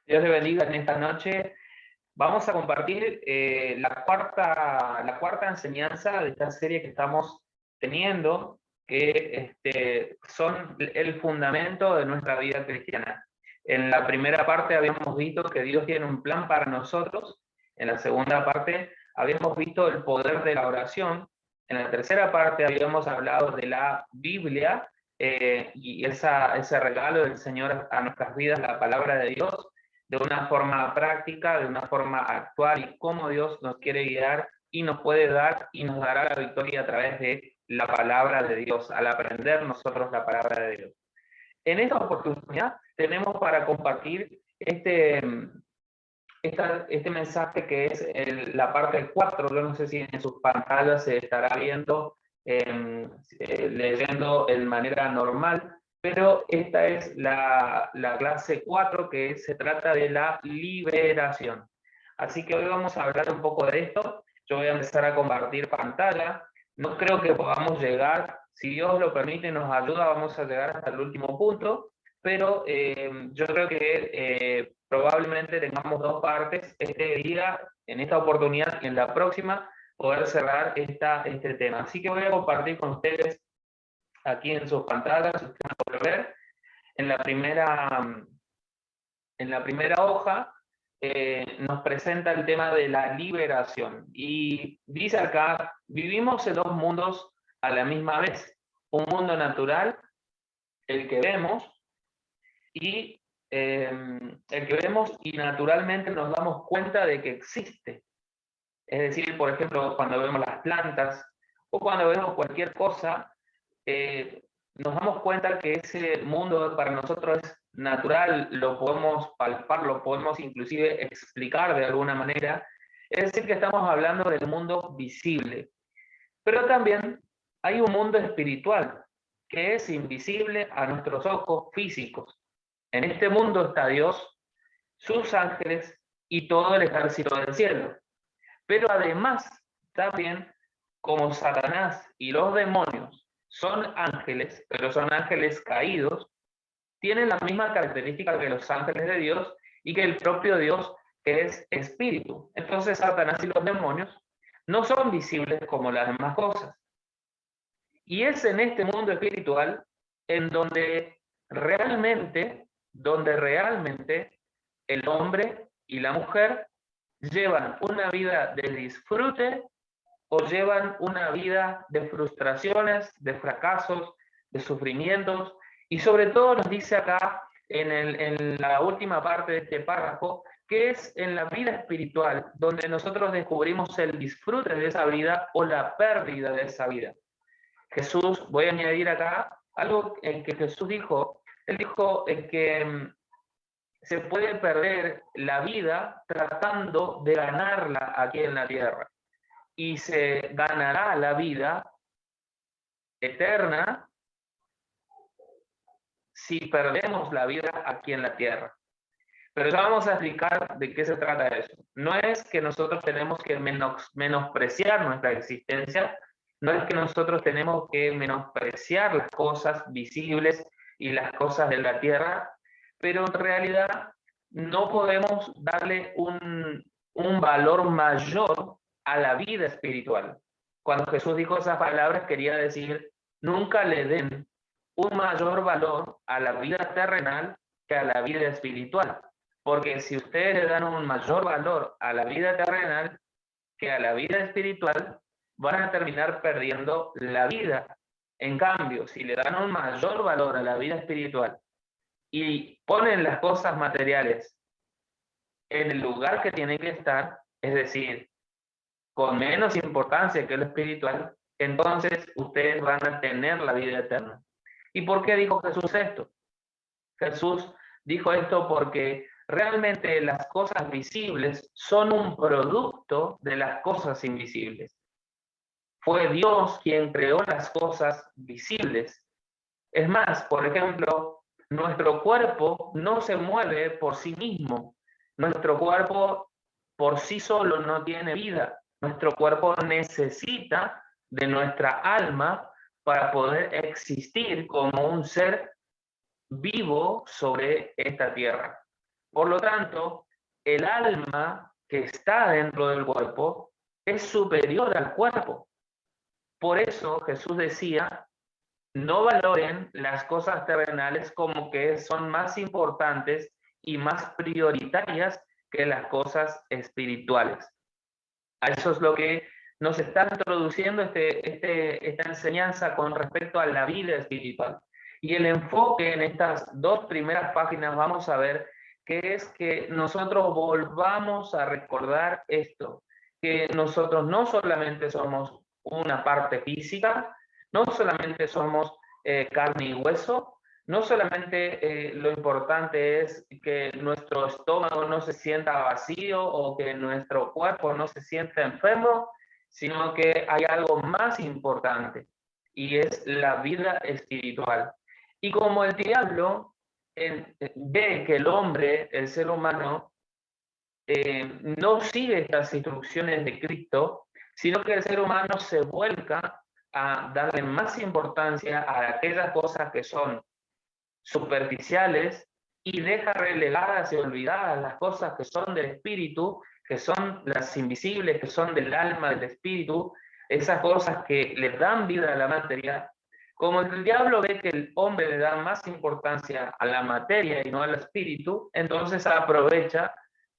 Dios le bendiga en esta noche. Vamos a compartir la cuarta enseñanza de esta serie que estamos teniendo, que son el fundamento de nuestra vida cristiana. En la primera parte habíamos visto que Dios tiene un plan para nosotros. En la segunda parte habíamos visto el poder de la oración. En la tercera parte habíamos hablado de la Biblia y ese regalo del Señor a nuestras vidas, la palabra de Dios, de una forma práctica, de una forma actual, y cómo Dios nos quiere guiar y nos puede dar y nos dará la victoria a través de la palabra de Dios, al aprender nosotros la palabra de Dios. En esta oportunidad tenemos para compartir este mensaje que es la parte 4. Yo no sé si en sus pantallas se estará viendo, leyendo de manera normal, pero esta es la clase 4, que se trata de la liberación. Así que hoy vamos a hablar un poco de esto. Yo voy a empezar a compartir pantalla. No creo que podamos llegar, si Dios lo permite y nos ayuda, vamos a llegar hasta el último punto, pero yo creo que probablemente tengamos dos partes este día, en esta oportunidad, y en la próxima poder cerrar este tema. Así que voy a compartir con ustedes aquí en sus pantallas, ustedes van a poder ver, en la primera hoja nos presenta el tema de la liberación. Y dice acá, vivimos en dos mundos a la misma vez. Un mundo natural, el que vemos, y naturalmente nos damos cuenta de que existe. Es decir, por ejemplo, cuando vemos las plantas o cuando vemos cualquier cosa, nos damos cuenta que ese mundo para nosotros es natural, lo podemos palpar, lo podemos inclusive explicar de alguna manera. Es decir, que estamos hablando del mundo visible. Pero también hay un mundo espiritual que es invisible a nuestros ojos físicos. En este mundo está Dios, sus ángeles y todo el ejército del cielo. Pero además, también, como Satanás y los demonios son ángeles, pero son ángeles caídos, tienen la misma característica que los ángeles de Dios y que el propio Dios, que es espíritu. Entonces, Satanás y los demonios no son visibles como las demás cosas. Y es en este mundo espiritual en donde realmente el hombre y la mujer llevan una vida de disfrute o llevan una vida de frustraciones, de fracasos, de sufrimientos. Y sobre todo nos dice acá en la última parte de este párrafo, que es en la vida espiritual donde nosotros descubrimos el disfrute de esa vida o la pérdida de esa vida. Jesús, voy a añadir acá algo en que Jesús dijo. Él dijo que se puede perder la vida tratando de ganarla aquí en la tierra, y se ganará la vida eterna si perdemos la vida aquí en la tierra. Pero ya vamos a explicar de qué se trata eso. No es que nosotros tenemos que menospreciar nuestra existencia, no es que nosotros tenemos que menospreciar las cosas visibles y las cosas de la tierra, pero en realidad no podemos darle un valor mayor a la vida espiritual. Cuando Jesús dijo esas palabras, quería decir, nunca le den un mayor valor a la vida terrenal que a la vida espiritual. Porque si ustedes le dan un mayor valor a la vida terrenal que a la vida espiritual, van a terminar perdiendo la vida. En cambio, si le dan un mayor valor a la vida espiritual y ponen las cosas materiales en el lugar que tienen que estar, es decir, con menos importancia que lo espiritual, entonces ustedes van a tener la vida eterna. ¿Y por qué dijo Jesús esto? Jesús dijo esto porque realmente las cosas visibles son un producto de las cosas invisibles. Fue Dios quien creó las cosas visibles. Es más, por ejemplo, nuestro cuerpo no se mueve por sí mismo. Nuestro cuerpo por sí solo no tiene vida. Nuestro cuerpo necesita de nuestra alma para poder existir como un ser vivo sobre esta tierra. Por lo tanto, el alma que está dentro del cuerpo es superior al cuerpo. Por eso Jesús decía, no valoren las cosas terrenales como que son más importantes y más prioritarias que las cosas espirituales. A eso es lo que nos está introduciendo esta enseñanza con respecto a la vida espiritual. Y el enfoque en estas dos primeras páginas vamos a ver que es que nosotros volvamos a recordar esto, que nosotros no solamente somos una parte física, no solamente somos carne y hueso, no solamente lo importante es que nuestro estómago no se sienta vacío o que nuestro cuerpo no se sienta enfermo, sino que hay algo más importante y es la vida espiritual. Y como el diablo ve que el hombre, el ser humano, no sigue estas instrucciones de Cristo, sino que el ser humano se vuelca a darle más importancia a aquellas cosas que son superficiales y deja relegadas y olvidadas las cosas que son del espíritu, que son las invisibles, que son del alma, del espíritu, esas cosas que le dan vida a la materia. Como el diablo ve que el hombre le da más importancia a la materia y no al espíritu, entonces aprovecha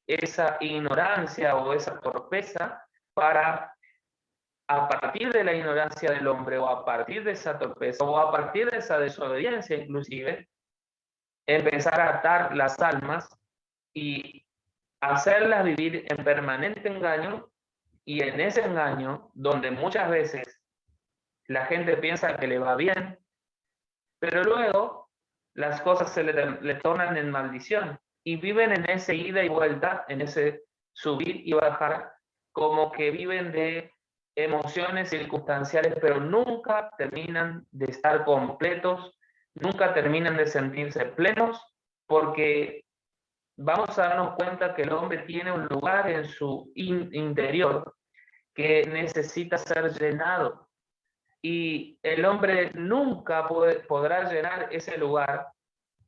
esa ignorancia o esa torpeza para, a partir de la ignorancia del hombre o a partir de esa torpeza o a partir de esa desobediencia inclusive, empezar a atar las almas y hacerlas vivir en permanente engaño, y en ese engaño, donde muchas veces la gente piensa que le va bien, pero luego las cosas le tornan en maldición y viven en ese ida y vuelta, en ese subir y bajar, como que viven de emociones circunstanciales, pero nunca terminan de estar completos, nunca terminan de sentirse plenos, porque vamos a darnos cuenta que el hombre tiene un lugar en su interior que necesita ser llenado. Y el hombre nunca podrá llenar ese lugar,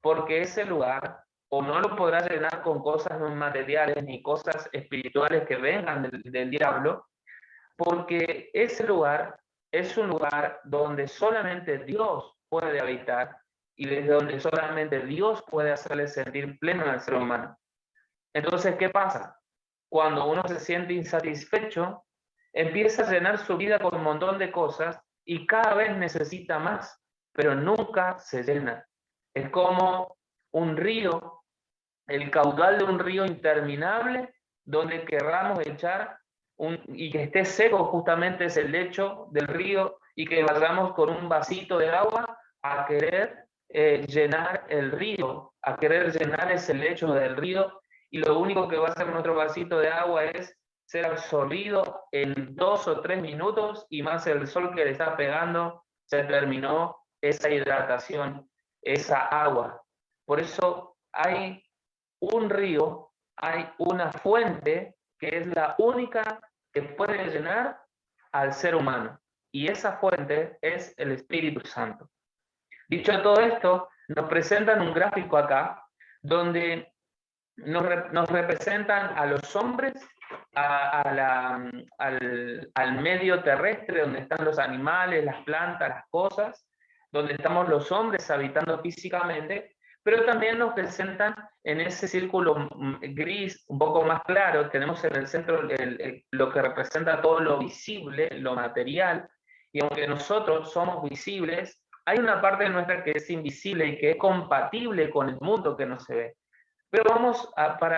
porque ese lugar o no lo podrá llenar con cosas no materiales ni cosas espirituales que vengan del diablo, porque ese lugar es un lugar donde solamente Dios puede habitar y desde donde solamente Dios puede hacerle sentir pleno al ser humano. Entonces, ¿qué pasa? Cuando uno se siente insatisfecho, empieza a llenar su vida con un montón de cosas y cada vez necesita más, pero nunca se llena. Es como un río, el caudal de un río interminable, donde querramos echar y que esté seco justamente es el lecho del río y que vayamos con un vasito de agua a querer llenar el río, a querer llenar ese lecho del río, y lo único que va a hacer nuestro vasito de agua es ser absorbido en 2 o 3 minutos y más el sol que le está pegando, se terminó esa hidratación, esa agua. Por eso hay un río, hay una fuente que es la única que puede llenar al ser humano. Y esa fuente es el Espíritu Santo. Dicho todo esto, nos presentan un gráfico acá donde nos representan a los hombres, al medio terrestre, donde están los animales, las plantas, las cosas, donde estamos los hombres habitando físicamente, pero también nos presentan en ese círculo gris, un poco más claro, tenemos en el centro lo que representa todo lo visible, lo material, y aunque nosotros somos visibles, hay una parte nuestra que es invisible y que es compatible con el mundo que no se ve. Pero vamos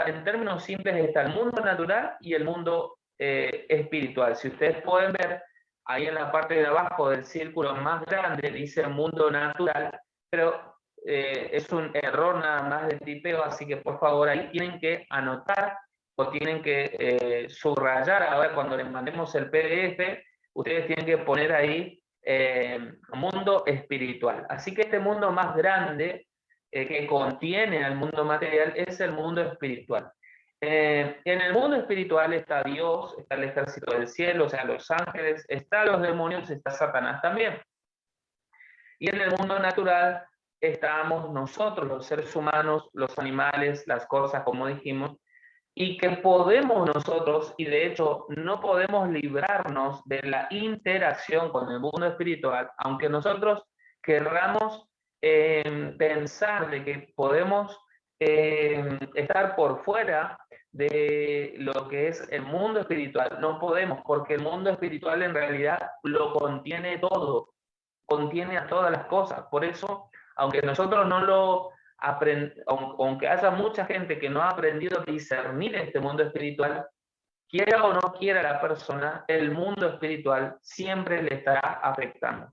en términos simples, está el mundo natural y el mundo espiritual. Si ustedes pueden ver, ahí en la parte de abajo del círculo más grande dice mundo natural, pero es un error nada más de tipeo, así que por favor ahí tienen que anotar o tienen que subrayar. Ahora cuando les mandemos el PDF, ustedes tienen que poner ahí mundo espiritual. Así que este mundo más grande que contiene al mundo material es el mundo espiritual. En el mundo espiritual está Dios, está el ejército del cielo, o sea, los ángeles, están los demonios, está Satanás también. Y en el mundo natural estábamos nosotros, los seres humanos, los animales, las cosas, como dijimos, y que podemos nosotros, y de hecho no podemos librarnos de la interacción con el mundo espiritual, aunque nosotros querramos pensar de que podemos estar por fuera de lo que es el mundo espiritual. No podemos, porque el mundo espiritual en realidad lo contiene todo, contiene a todas las cosas. Por eso, aunque nosotros no lo aunque haya mucha gente que no ha aprendido a discernir este mundo espiritual, quiera o no quiera la persona, el mundo espiritual siempre le estará afectando.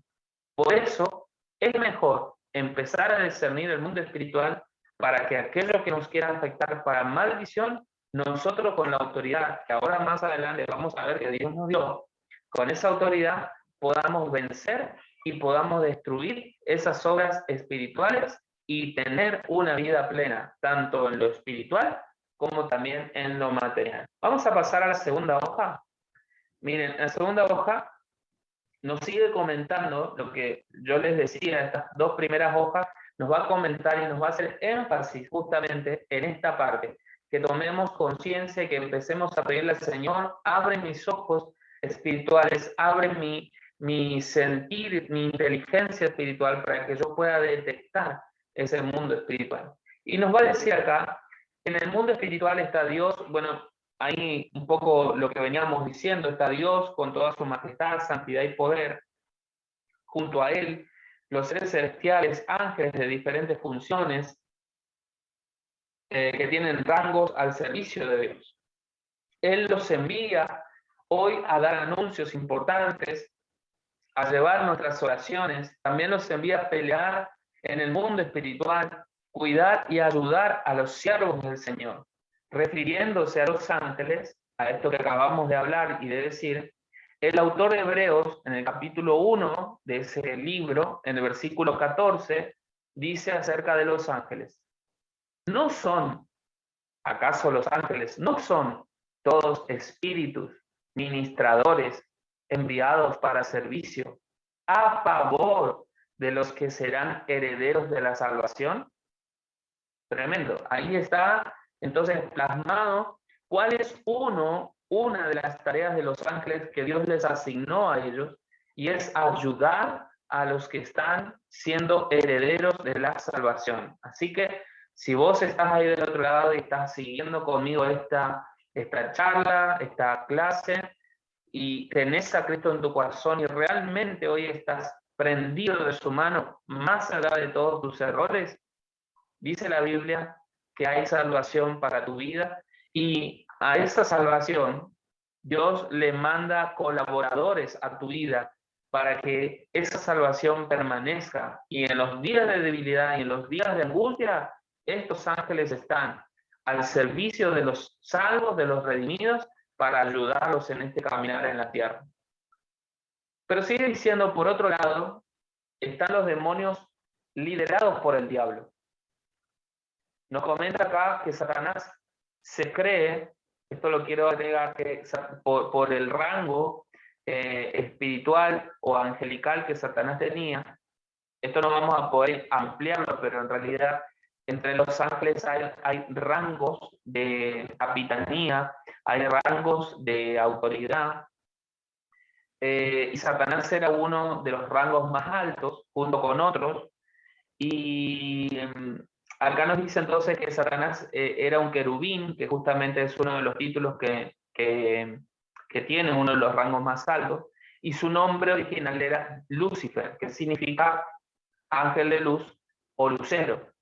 Por eso es mejor empezar a discernir el mundo espiritual para que aquello que nos quiera afectar para maldición, nosotros con la autoridad, que ahora más adelante vamos a ver que Dios nos dio, con esa autoridad podamos vencer y podamos destruir esas obras espirituales y tener una vida plena, tanto en lo espiritual como también en lo material. Vamos a pasar a la segunda hoja. Miren, la segunda hoja nos sigue comentando lo que yo les decía, estas dos primeras hojas, nos va a comentar y nos va a hacer énfasis justamente en esta parte, que tomemos conciencia y que empecemos a pedirle al Señor, abre mis ojos espirituales, abre mi sentir, mi inteligencia espiritual para que yo pueda detectar ese mundo espiritual. Y nos va a decir acá, en el mundo espiritual está Dios, bueno, ahí un poco lo que veníamos diciendo, está Dios con toda su majestad, santidad y poder. Junto a Él, los seres celestiales, ángeles de diferentes funciones, que tienen rangos al servicio de Dios. Él los envía hoy a dar anuncios importantes, a llevar nuestras oraciones. También los envía a pelear en el mundo espiritual, cuidar y ayudar a los siervos del Señor. Refiriéndose a los ángeles, a esto que acabamos de hablar y de decir, el autor de Hebreos, en el capítulo 1 de ese libro, en el versículo 14, dice acerca de los ángeles. ¿No son, acaso los ángeles, no son todos espíritus, ministradores, enviados para servicio, a favor de los que serán herederos de la salvación? Tremendo. Ahí está entonces plasmado cuál es una de las tareas de los ángeles que Dios les asignó a ellos, y es ayudar a los que están siendo herederos de la salvación. Así que si vos estás ahí del otro lado y estás siguiendo conmigo esta charla, esta clase, y tenés a Cristo en tu corazón y realmente hoy estás prendido de su mano, más allá de todos tus errores, dice la Biblia que hay salvación para tu vida, y a esa salvación Dios le manda colaboradores a tu vida para que esa salvación permanezca, y en los días de debilidad y en los días de angustia, estos ángeles están al servicio de los salvos, de los redimidos, para ayudarlos en este caminar en la tierra. Pero sigue diciendo, por otro lado, están los demonios liderados por el diablo. Nos comenta acá que Satanás se cree, esto lo quiero agregar, que por el rango espiritual o angelical que Satanás tenía, esto no vamos a poder ampliarlo, pero en realidad entre los ángeles hay rangos de capitanía, hay rangos de autoridad, y Satanás era uno de los rangos más altos, junto con otros, y acá nos dice entonces que Satanás era un querubín, que justamente es uno de los títulos que tiene uno de los rangos más altos, y su nombre original era Lucifer, que significa ángel de luz o lucero.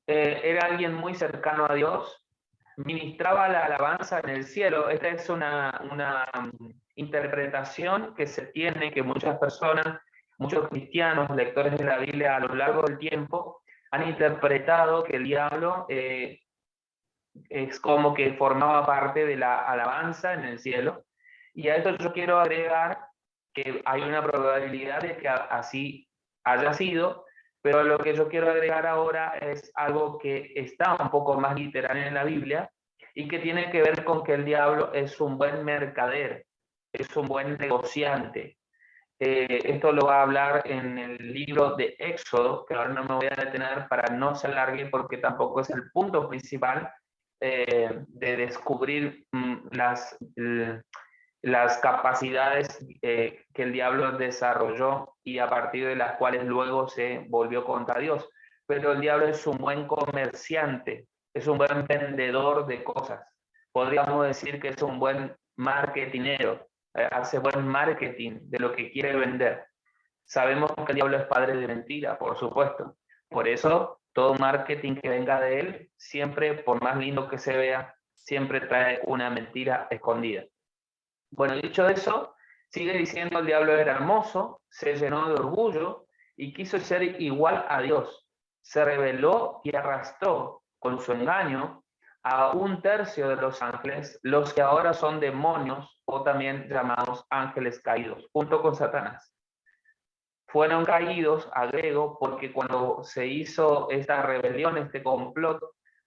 Era alguien muy cercano a Dios, ministraba la alabanza en el cielo. Esta es una interpretación que se tiene, que muchas personas, muchos cristianos, lectores de la Biblia a lo largo del tiempo, han interpretado que el diablo es como que formaba parte de la alabanza en el cielo. Y a esto yo quiero agregar que hay una probabilidad de que así haya sido, pero lo que yo quiero agregar ahora es algo que está un poco más literal en la Biblia y que tiene que ver con que el diablo es un buen mercader, es un buen negociante. Esto lo va a hablar en el libro de Éxodo, que ahora no me voy a detener para no se alargue porque tampoco es el punto principal de descubrir las capacidades que el diablo desarrolló y a partir de las cuales luego se volvió contra Dios. Pero el diablo es un buen comerciante, es un buen vendedor de cosas. Podríamos decir que es un buen marketinero, hace buen marketing de lo que quiere vender. Sabemos que el diablo es padre de mentira, por supuesto. Por eso, todo marketing que venga de él, siempre, por más lindo que se vea, siempre trae una mentira escondida. Bueno, dicho eso, sigue diciendo el diablo era hermoso, se llenó de orgullo y quiso ser igual a Dios. Se rebeló y arrastró con su engaño a un tercio de los ángeles, los que ahora son demonios o también llamados ángeles caídos, junto con Satanás. Fueron caídos, agrego, porque cuando se hizo esta rebelión, este complot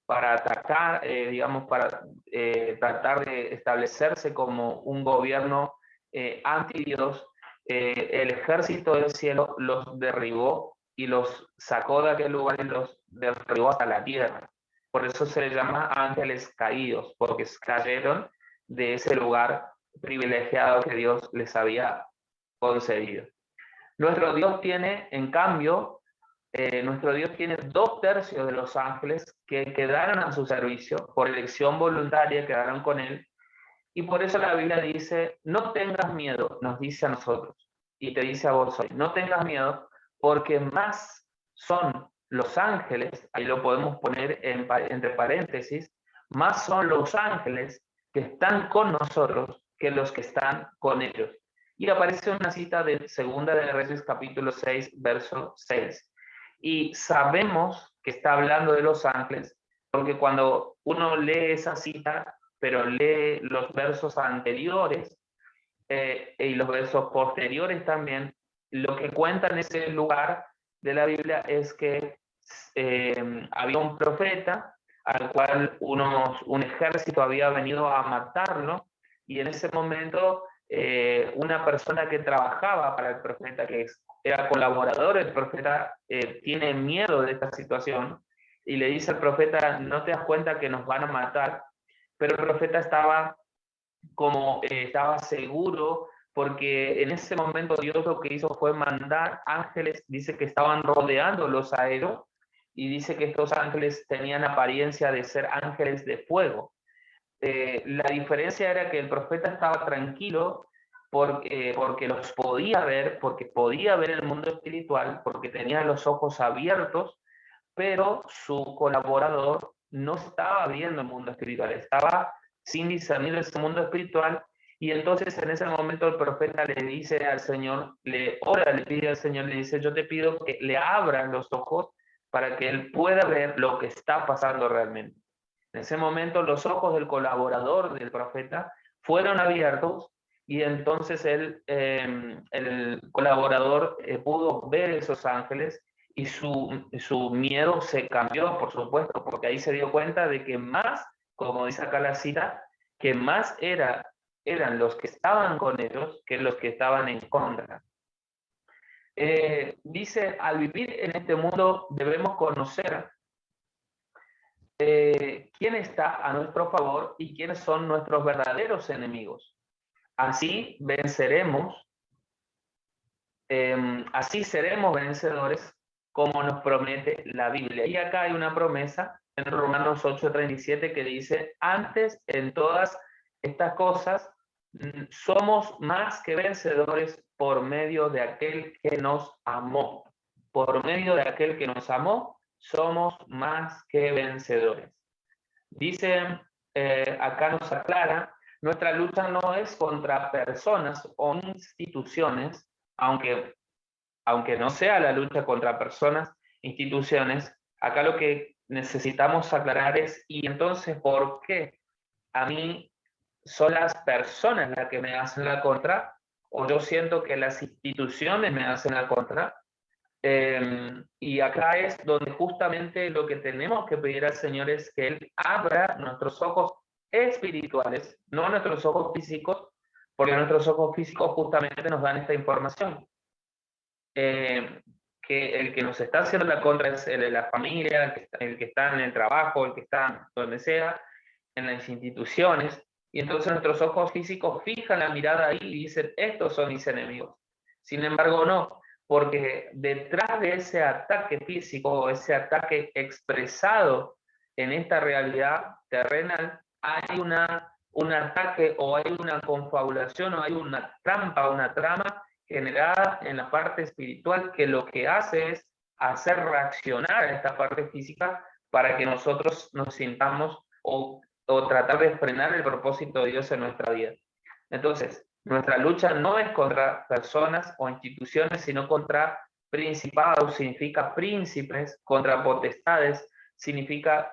para atacar, digamos, para tratar de establecerse como un gobierno anti-Dios, el ejército del cielo los derribó y los sacó de aquel lugar y los derribó hasta la tierra. Por eso se les llama ángeles caídos, porque cayeron de ese lugar privilegiado que Dios les había concedido. Nuestro Dios tiene, en cambio, nuestro Dios tiene 2/3 de los ángeles que quedaron a su servicio, por elección voluntaria quedaron con él, y por eso la Biblia dice, no tengas miedo, nos dice a nosotros, y te dice a vos hoy, no tengas miedo, porque más son los ángeles, ahí lo podemos poner entre paréntesis, más son los ángeles que están con nosotros que los que están con ellos. Y aparece una cita de Segunda de Reyes capítulo 6, verso 6. Y sabemos que está hablando de los ángeles, porque cuando uno lee esa cita, pero lee los versos anteriores y los versos posteriores también, lo que cuenta en ese lugar de la Biblia es que había un profeta al cual un ejército había venido a matarlo, y en ese momento una persona que trabajaba para el profeta, que era colaborador del profeta, tiene miedo de esta situación y le dice al profeta, ¿no te das cuenta que nos van a matar? Pero el profeta estaba seguro, porque en ese momento Dios lo que hizo fue mandar ángeles, dice que estaban rodeándolos a ellos, y dice que estos ángeles tenían apariencia de ser ángeles de fuego. La diferencia era que el profeta estaba tranquilo porque los podía ver, porque podía ver el mundo espiritual, porque tenía los ojos abiertos, pero su colaborador no estaba viendo el mundo espiritual, estaba sin discernir ese mundo espiritual, y entonces en ese momento el profeta le dice al Señor, le ora, le pide al Señor, le dice, yo te pido que le abran los ojos para que él pueda ver lo que está pasando realmente. En ese momento los ojos del colaborador del profeta fueron abiertos, y entonces el colaborador pudo ver esos ángeles, y su miedo se cambió, por supuesto, porque ahí se dio cuenta de que más, como dice acá la cita, que más eran los que estaban con ellos que los que estaban en contra. Dice, al vivir en este mundo debemos conocer quién está a nuestro favor y quiénes son nuestros verdaderos enemigos. Así venceremos, así seremos vencedores, como nos promete la Biblia. Y acá hay una promesa en Romanos 8:37 que dice, antes en todas estas cosas somos más que vencedores por medio de aquel que nos amó. Por medio de aquel que nos amó, somos más que vencedores. Dice, acá nos aclara, nuestra lucha no es contra personas o instituciones, aunque no sea la lucha contra personas, instituciones, acá lo que necesitamos aclarar es, ¿y entonces por qué a mí son las personas las que me hacen la contra? ¿O yo siento que las instituciones me hacen la contra? Y acá es donde justamente lo que tenemos que pedir al Señor es que Él abra nuestros ojos espirituales, no nuestros ojos físicos, porque nuestros ojos físicos justamente nos dan esta información. Que el que nos está haciendo la contra es el de la familia, el que está en el trabajo, el que está donde sea, en las instituciones, y entonces nuestros ojos físicos fijan la mirada ahí y dicen, estos son mis enemigos. Sin embargo, no, porque detrás de ese ataque físico, ese ataque expresado en esta realidad terrenal, hay un ataque o hay una confabulación o hay una trampa, una trama generada en la parte espiritual que lo que hace es hacer reaccionar a esta parte física para que nosotros nos sintamos o tratar de frenar el propósito de Dios en nuestra vida. Entonces, nuestra lucha no es contra personas o instituciones, sino contra principados, significa príncipes, contra potestades, significa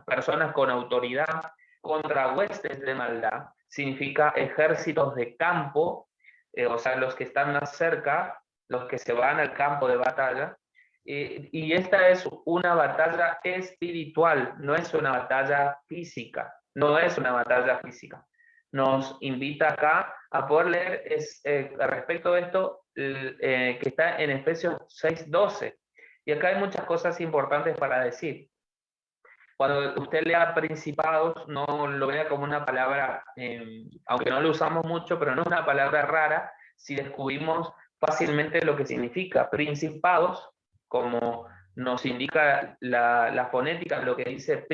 personas con autoridad, contra huestes de maldad, significa ejércitos de campo, o sea, los que están más cerca, los que se van al campo de batalla, y esta es una batalla espiritual, no es una batalla física, no es una batalla física. Nos invita acá a poder leer respecto de esto que está en Efesios 6:12. Y acá hay muchas cosas importantes para decir. Cuando usted lea principados, no lo vea como una palabra, aunque no lo usamos mucho, pero no es una palabra rara si descubrimos fácilmente lo que significa. Principados, como nos indica la fonética, lo que dice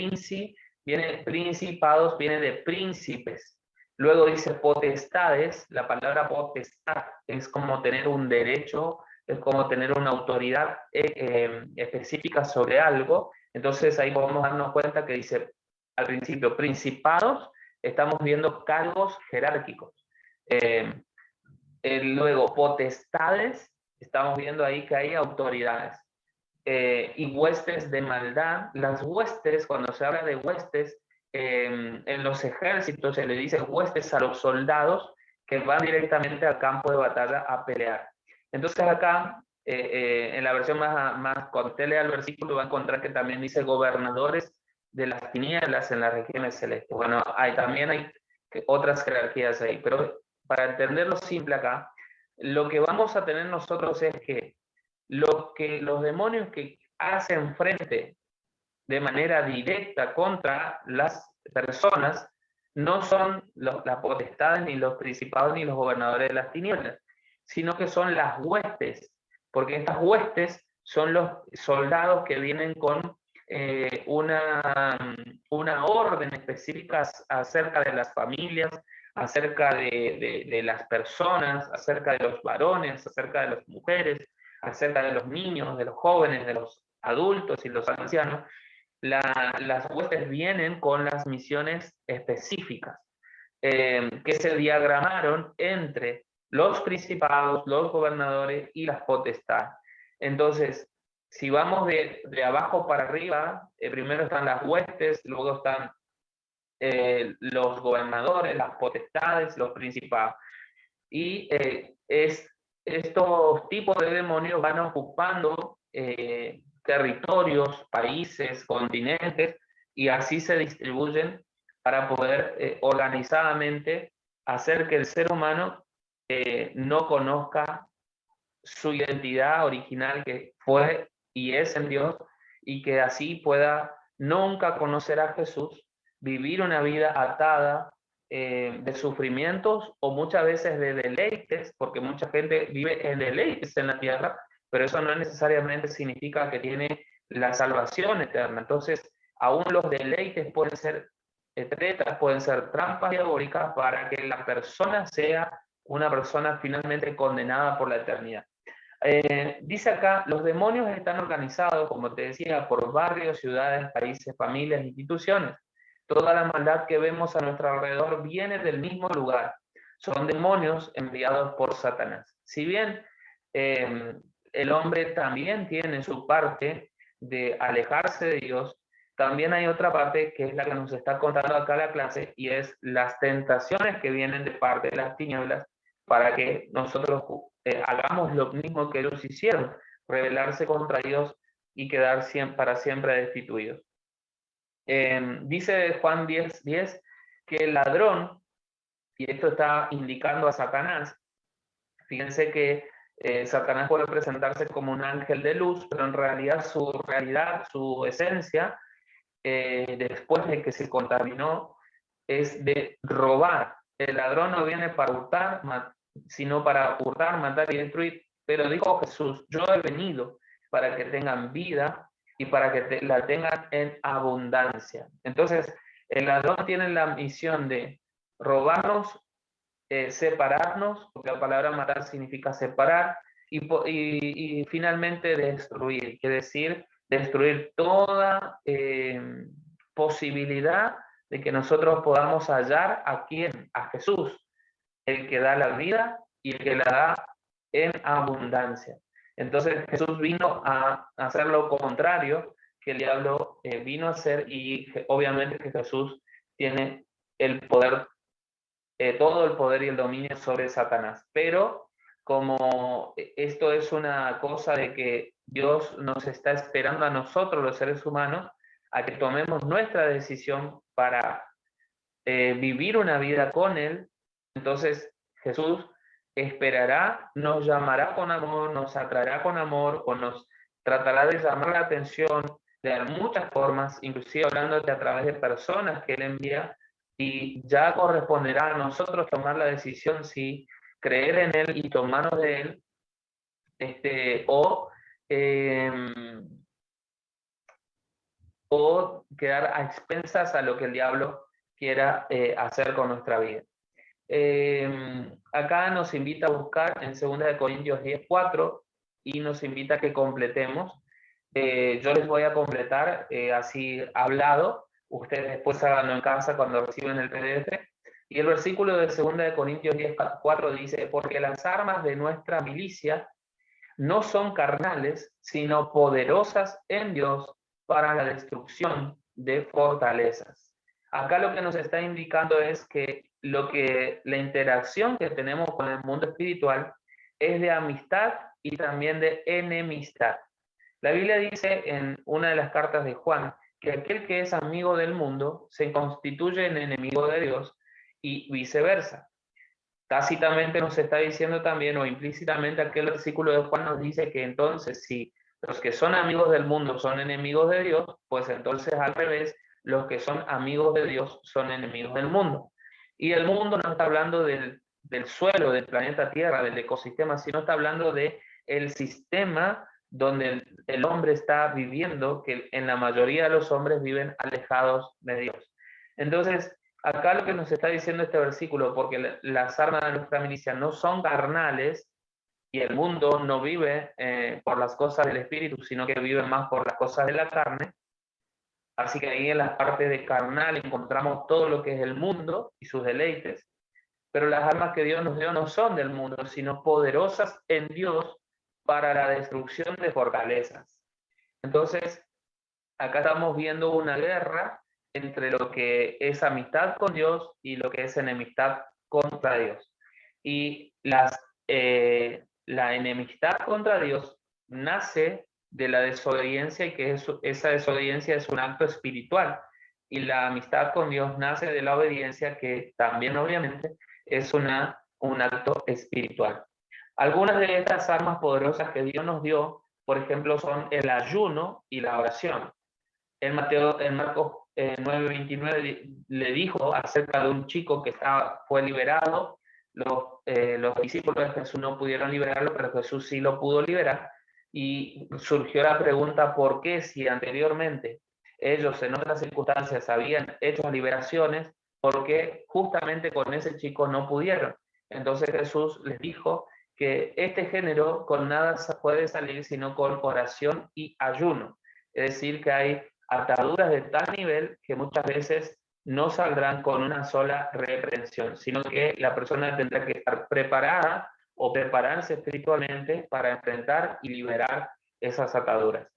principados viene de príncipes. Luego dice potestades, la palabra potestad es como tener un derecho, es como tener una autoridad específica sobre algo. Entonces ahí podemos darnos cuenta que dice al principio principados, estamos viendo cargos jerárquicos. Luego potestades, estamos viendo ahí que hay autoridades. Y huestes de maldad. Las huestes, cuando se habla de huestes, en los ejércitos se le dice huestes a los soldados que van directamente al campo de batalla a pelear. Entonces acá, en la versión cuando usted lea el versículo, va a encontrar que también dice gobernadores de las tinieblas en las regiones celestes. Bueno, también hay otras jerarquías ahí, pero para entenderlo simple acá, lo que vamos a tener nosotros es que los demonios que hacen frente de manera directa contra las personas no son las potestades, ni los principados, ni los gobernadores de las tinieblas, sino que son las huestes, porque estas huestes son los soldados que vienen con una orden específica acerca de las familias, acerca de las personas, acerca de los varones, acerca de las mujeres, acerca de los niños, de los jóvenes, de los adultos y los ancianos. Las huestes vienen con las misiones específicas que se diagramaron entre los principados, los gobernadores y las potestades. Entonces, si vamos de abajo para arriba, primero están las huestes, luego están los gobernadores, las potestades, los principados. Y estos tipos de demonios van ocupando territorios, países, continentes, y así se distribuyen para poder organizadamente hacer que el ser humano no conozca su identidad original que fue y es en Dios, y que así pueda nunca conocer a Jesús, vivir una vida atada de sufrimientos o muchas veces de deleites, porque mucha gente vive en deleites en la tierra, pero eso no necesariamente significa que tiene la salvación eterna. Entonces, aún los deleites pueden ser tretas, pueden ser trampas diabólicas para que la persona sea una persona finalmente condenada por la eternidad. Dice acá, los demonios están organizados, como te decía, por barrios, ciudades, países, familias, instituciones. Toda la maldad que vemos a nuestro alrededor viene del mismo lugar. Son demonios enviados por Satanás. Si bien el hombre también tiene su parte de alejarse de Dios, también hay otra parte que es la que nos está contando acá la clase, y es las tentaciones que vienen de parte de las tinieblas para que nosotros hagamos lo mismo que ellos hicieron, rebelarse contra Dios y quedar para siempre destituidos. Dice Juan 10:10 que el ladrón y esto está indicando a Satanás. Fíjense que Satanás puede presentarse como un ángel de luz, pero en realidad, su esencia, después de que se contaminó, es de robar. El ladrón no viene para hurtar, sino para hurtar, matar y destruir. Pero dijo Jesús, yo he venido para que tengan vida y para que la tengan en abundancia. Entonces, el ladrón tiene la misión de robarnos, separarnos, porque la palabra matar significa separar, y finalmente destruir, quiere decir destruir toda posibilidad de que nosotros podamos hallar a quién, a Jesús, el que da la vida y el que la da en abundancia. Entonces Jesús vino a hacer lo contrario que el diablo vino a hacer, y obviamente que Jesús tiene el poder, todo el poder y el dominio sobre Satanás. Pero como esto es una cosa de que Dios nos está esperando a nosotros, los seres humanos, a que tomemos nuestra decisión para vivir una vida con Él, entonces Jesús esperará, nos llamará con amor, nos atraerá con amor, o nos tratará de llamar la atención de muchas formas, inclusive hablándote a través de personas que Él envía, y ya corresponderá a nosotros tomar la decisión si creer en Él y tomarnos de Él, eh, o quedar a expensas a lo que el diablo quiera hacer con nuestra vida. Acá nos invita a buscar en 2 Corintios 10:4 y nos invita a que completemos. Yo les voy a completar así hablado, ustedes después háganlo en casa cuando reciben el PDF. Y el versículo de 2 Corintios 10:4 dice: porque las armas de nuestra milicia no son carnales, sino poderosas en Dios para la destrucción de fortalezas. Acá lo que nos está indicando es que la interacción que tenemos con el mundo espiritual es de amistad y también de enemistad. La Biblia dice en una de las cartas de Juan que aquel que es amigo del mundo se constituye en enemigo de Dios, y viceversa. Tácitamente nos está diciendo también, o implícitamente, aquel versículo de Juan nos dice que entonces, si los que son amigos del mundo son enemigos de Dios, pues entonces al revés, los que son amigos de Dios son enemigos del mundo. Y el mundo no está hablando del suelo, del planeta Tierra, del ecosistema, sino está hablando de el sistema donde el hombre está viviendo, que en la mayoría de los hombres viven alejados de Dios. Entonces, acá lo que nos está diciendo este versículo, porque las armas de nuestra milicia no son carnales, y el mundo no vive por las cosas del espíritu, sino que vive más por las cosas de la carne. Así que ahí en la parte de carnal encontramos todo lo que es el mundo y sus deleites, pero las armas que Dios nos dio no son del mundo, sino poderosas en Dios para la destrucción de fortalezas. Entonces, acá estamos viendo una guerra entre lo que es amistad con Dios y lo que es enemistad contra Dios. Y la enemistad contra Dios nace de la desobediencia, y que esa desobediencia es un acto espiritual. Y la amistad con Dios nace de la obediencia, que también obviamente es un acto espiritual. Algunas de estas armas poderosas que Dios nos dio, por ejemplo, son el ayuno y la oración. En Marcos 9:29 le dijo acerca de un chico que fue liberado. Los discípulos de Jesús no pudieron liberarlo, pero Jesús sí lo pudo liberar. Y surgió la pregunta: ¿por qué, si anteriormente ellos en otras circunstancias habían hecho liberaciones, por qué justamente con ese chico no pudieron? Entonces Jesús les dijo que este género con nada puede salir sino con oración y ayuno. Es decir, que hay ataduras de tal nivel que muchas veces no saldrán con una sola reprensión, sino que la persona tendrá que estar preparada o prepararse espiritualmente para enfrentar y liberar esas ataduras.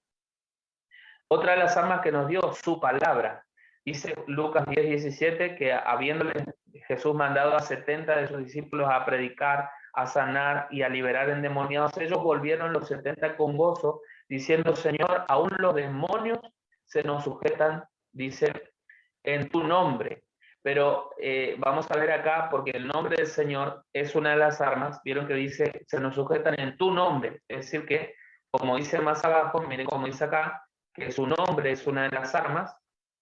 Otra de las armas que nos dio, su palabra. Dice Lucas 10:17 que habiéndole Jesús mandado a 70 de sus discípulos a predicar, a sanar y a liberar endemoniados, ellos volvieron los 70 con gozo, diciendo: Señor, aún los demonios se nos sujetan, dice, en tu nombre. Pero vamos a ver acá, porque el nombre del Señor es una de las armas. Vieron que dice, se nos sujetan en tu nombre. Es decir que, como dice más abajo, miren como dice acá, que su nombre es una de las armas.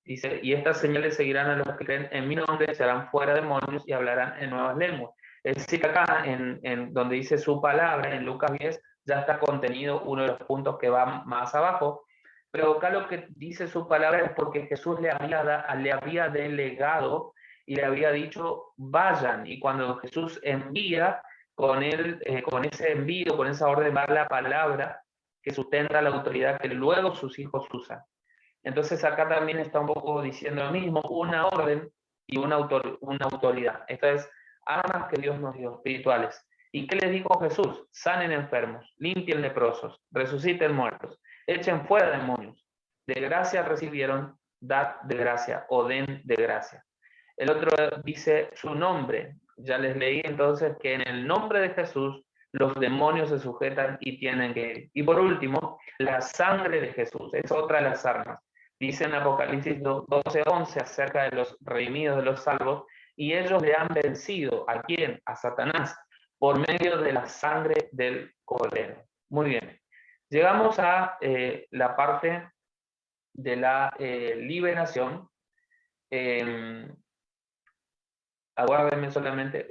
Dice, y estas señales seguirán a los que creen en mi nombre, serán fuera demonios y hablarán en nuevas lenguas. Es decir, acá, en donde dice su palabra, en Lucas 10, ya está contenido uno de los puntos que va más abajo. Pero acá lo que dice su palabra es porque Jesús le había delegado y le había dicho, vayan. Y cuando Jesús envía, con él, con ese envío, con esa orden, va la palabra que sustenta la autoridad que luego sus hijos usan. Entonces acá también está un poco diciendo lo mismo, una orden y una autoridad. Esto es armas que Dios nos dio, espirituales. ¿Y qué les dijo Jesús? Sanen enfermos, limpien leprosos, resuciten muertos, echen fuera demonios. De gracia recibieron, dad de gracia o den de gracia. El otro dice su nombre. Ya les leí entonces que en el nombre de Jesús los demonios se sujetan y tienen que ir. Y por último, la sangre de Jesús es otra de las armas. Dice en Apocalipsis 12:11 acerca de los redimidos, de los salvos, y ellos le han vencido. ¿A quién? A Satanás, por medio de la sangre del Cordero. Muy bien. Llegamos a la parte de la liberación. Aguárdenme solamente.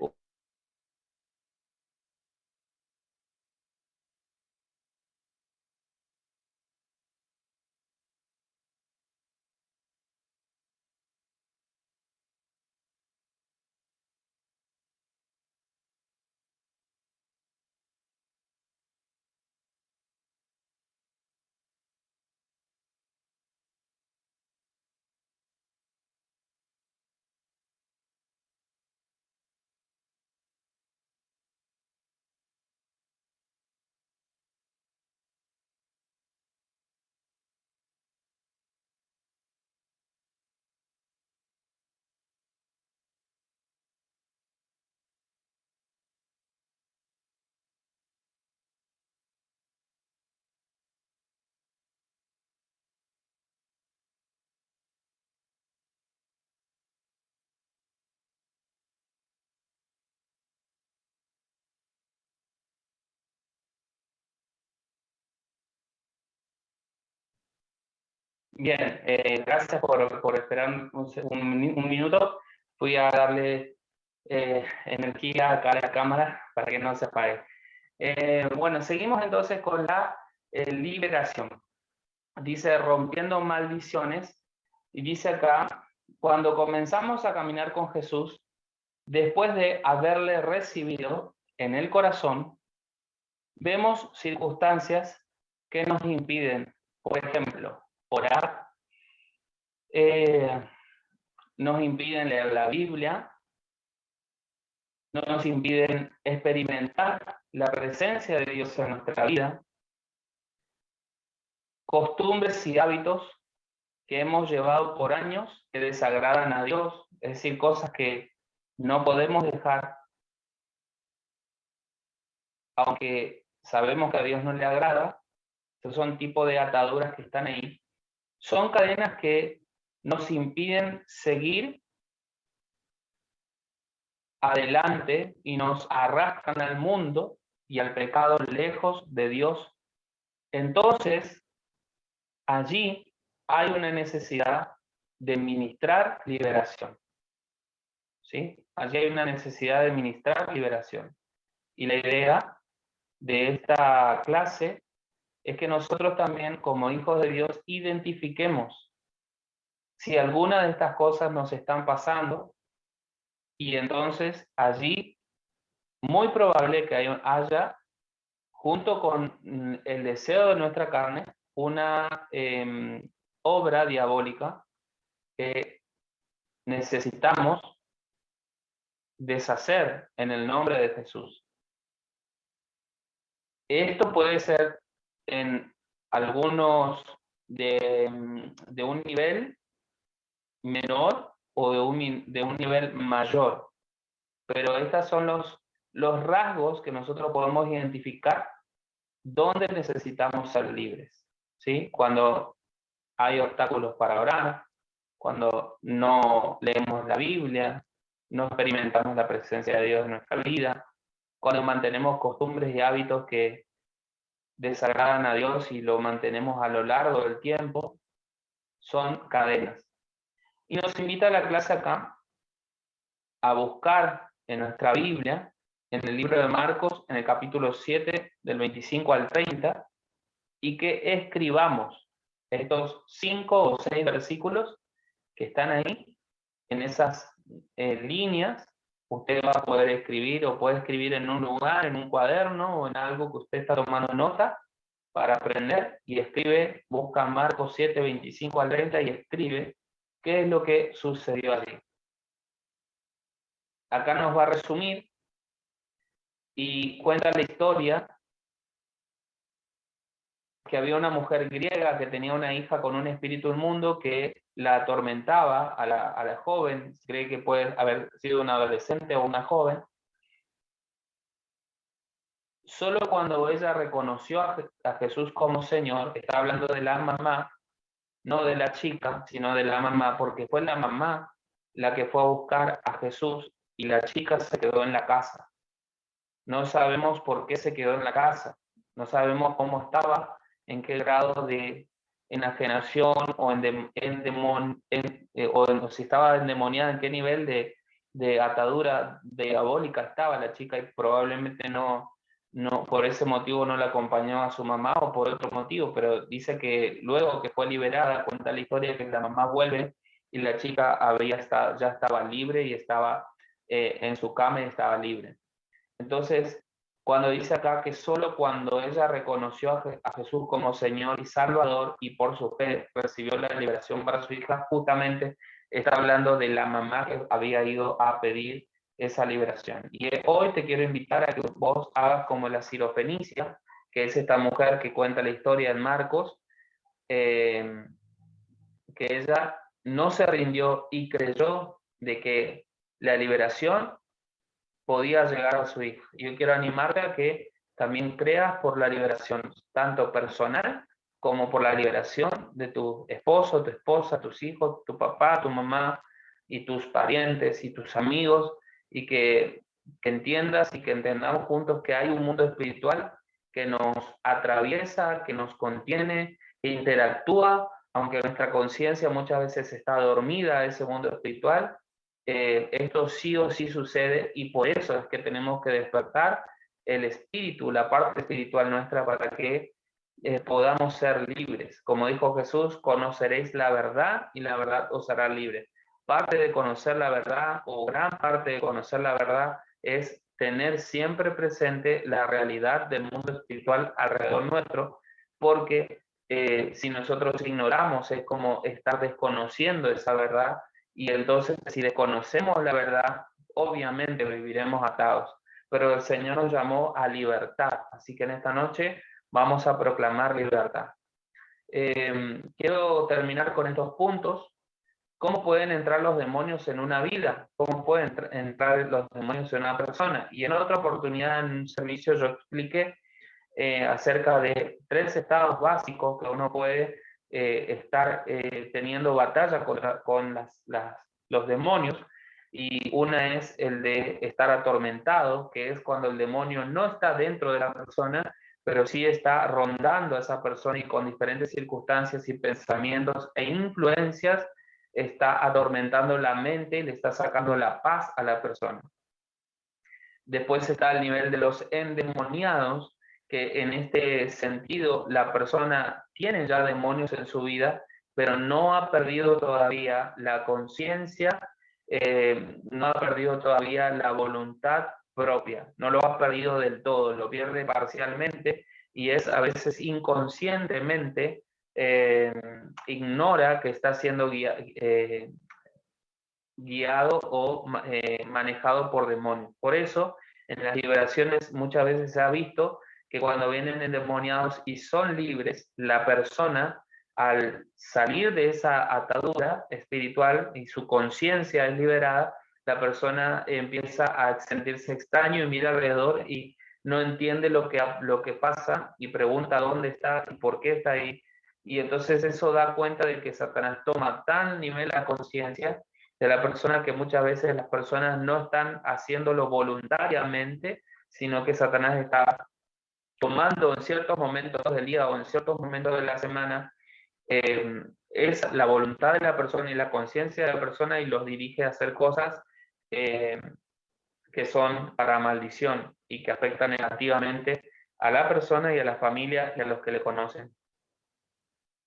Bien, gracias por esperar un minuto. Voy a darle energía acá a la cámara para que no se apague. Bueno, seguimos entonces con la liberación. Dice, rompiendo maldiciones, y dice acá, cuando comenzamos a caminar con Jesús, después de haberle recibido en el corazón, vemos circunstancias que nos impiden, por ejemplo, orar, eh, nos impiden leer la Biblia, nos impiden experimentar la presencia de Dios en nuestra vida, costumbres y hábitos que hemos llevado por años que desagradan a Dios, es decir, cosas que no podemos dejar, aunque sabemos que a Dios no le agrada. Estos son tipos de ataduras que están ahí. Son cadenas que nos impiden seguir adelante y nos arrastran al mundo y al pecado lejos de Dios. Entonces, allí hay una necesidad de ministrar liberación. ¿Sí? Allí hay una necesidad de ministrar liberación. Y la idea de esta clase es que nosotros también, como hijos de Dios, identifiquemos si alguna de estas cosas nos están pasando, y entonces allí muy probable que haya, junto con el deseo de nuestra carne, una obra diabólica que necesitamos deshacer en el nombre de Jesús. Esto puede ser en algunos de un nivel menor o de un nivel mayor, pero estos son los rasgos que nosotros podemos identificar donde necesitamos ser libres, ¿sí? Cuando hay obstáculos para orar, cuando no leemos la Biblia, no experimentamos la presencia de Dios en nuestra vida, cuando mantenemos costumbres y hábitos que desagradan a Dios y lo mantenemos a lo largo del tiempo, son cadenas. Y nos invita a la clase acá a buscar en nuestra Biblia, en el libro de Marcos, en el capítulo 7, del 25 al 30, y que escribamos estos 5 o 6 versículos que están ahí, en esas líneas. Usted va a poder escribir o puede escribir en un lugar, en un cuaderno o en algo que usted está tomando nota para aprender, y escribe, busca Marcos 7, 25 al 30 y escribe qué es lo que sucedió allí. Acá nos va a resumir y cuenta la historia que había una mujer griega que tenía una hija con un espíritu inmundo que la atormentaba a la joven. Se cree que puede haber sido una adolescente o una joven. Solo cuando ella reconoció a Jesús como Señor, está hablando de la mamá, no de la chica, sino de la mamá, porque fue la mamá la que fue a buscar a Jesús y la chica se quedó en la casa. No sabemos por qué se quedó en la casa, no sabemos cómo estaba, en qué grado de enajenación o o si estaba endemoniada, en qué nivel de atadura diabólica estaba la chica, y probablemente no, por ese motivo no la acompañó a su mamá o por otro motivo, pero dice que luego que fue liberada, cuenta la historia que la mamá vuelve y la chica ya estaba libre y estaba en su cama y estaba libre. Entonces, cuando dice acá que solo cuando ella reconoció a Jesús como Señor y Salvador y por su fe recibió la liberación para su hija, justamente está hablando de la mamá que había ido a pedir esa liberación. Y hoy te quiero invitar a que vos hagas como la Sirofenicia, que es esta mujer que cuenta la historia en Marcos, eh, que ella no se rindió y creyó de que la liberación podía llegar a su hijo. Yo quiero animarte a que también creas por la liberación, tanto personal como por la liberación de tu esposo, tu esposa, tus hijos, tu papá, tu mamá y tus parientes y tus amigos, y que entiendas y que entendamos juntos que hay un mundo espiritual que nos atraviesa, que nos contiene, que interactúa, aunque nuestra conciencia muchas veces está dormida, ese mundo espiritual. Esto sí o sí sucede, y por eso es que tenemos que despertar el espíritu, la parte espiritual nuestra, para que podamos ser libres. Como dijo Jesús, conoceréis la verdad y la verdad os hará libre. Parte de conocer la verdad, o gran parte de conocer la verdad, es tener siempre presente la realidad del mundo espiritual alrededor nuestro, porque si nosotros ignoramos, es como estar desconociendo esa verdad, y entonces si desconocemos la verdad, obviamente viviremos atados. Pero el Señor nos llamó a libertad, así que en esta noche vamos a proclamar libertad. Quiero terminar con estos puntos. ¿Cómo pueden entrar los demonios en una vida? ¿Cómo pueden entrar los demonios en una persona? Y en otra oportunidad, en un servicio, yo expliqué acerca de 3 estados básicos que uno puede estar teniendo batalla con los demonios. Y una es el de estar atormentado, que es cuando el demonio no está dentro de la persona, pero sí está rondando a esa persona, y con diferentes circunstancias y pensamientos e influencias está atormentando la mente y le está sacando la paz a la persona. Después está el nivel de los endemoniados, que en este sentido la persona tiene ya demonios en su vida, pero no ha perdido todavía la conciencia, no ha perdido todavía la voluntad propia, no lo ha perdido del todo, lo pierde parcialmente, y es a veces inconscientemente, ignora que está siendo guiado o manejado por demonios. Por eso, en las liberaciones muchas veces se ha visto que cuando vienen endemoniados y son libres, la persona, al salir de esa atadura espiritual y su conciencia es liberada, la persona empieza a sentirse extraño y mira alrededor y no entiende lo que pasa, y pregunta dónde está y por qué está ahí. Y entonces eso da cuenta de que Satanás toma tal nivel la conciencia de la persona que muchas veces las personas no están haciéndolo voluntariamente, sino que Satanás está tomando en ciertos momentos del día o en ciertos momentos de la semana, es la voluntad de la persona y la conciencia de la persona y los dirige a hacer cosas eh, que son para maldición y que afectan negativamente a la persona y a la familia y a los que le conocen.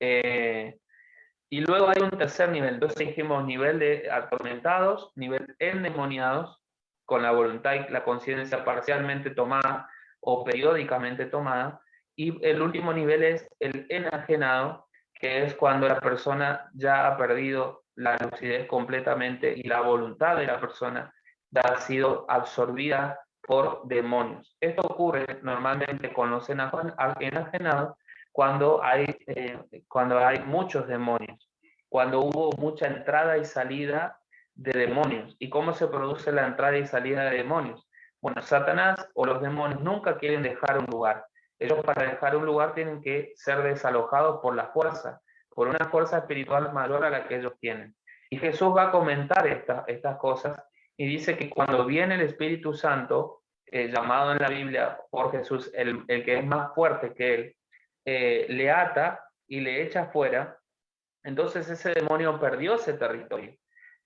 Y luego hay un tercer nivel. Entonces dijimos nivel de atormentados, nivel endemoniados, con la voluntad y la conciencia parcialmente tomada o periódicamente tomada. Y el último nivel es el enajenado, que es cuando la persona ya ha perdido la lucidez completamente y la voluntad de la persona ya ha sido absorbida por demonios. Esto ocurre normalmente con los enajenados cuando hay muchos demonios, cuando hubo mucha entrada y salida de demonios. ¿Y cómo se produce la entrada y salida de demonios? Bueno, Satanás o los demonios nunca quieren dejar un lugar. Ellos para dejar un lugar tienen que ser desalojados por la fuerza, por una fuerza espiritual mayor a la que ellos tienen. Y Jesús va a comentar estas cosas y dice que cuando viene el Espíritu Santo, llamado en la Biblia por Jesús el que es más fuerte que él, le ata y le echa fuera, entonces ese demonio perdió ese territorio.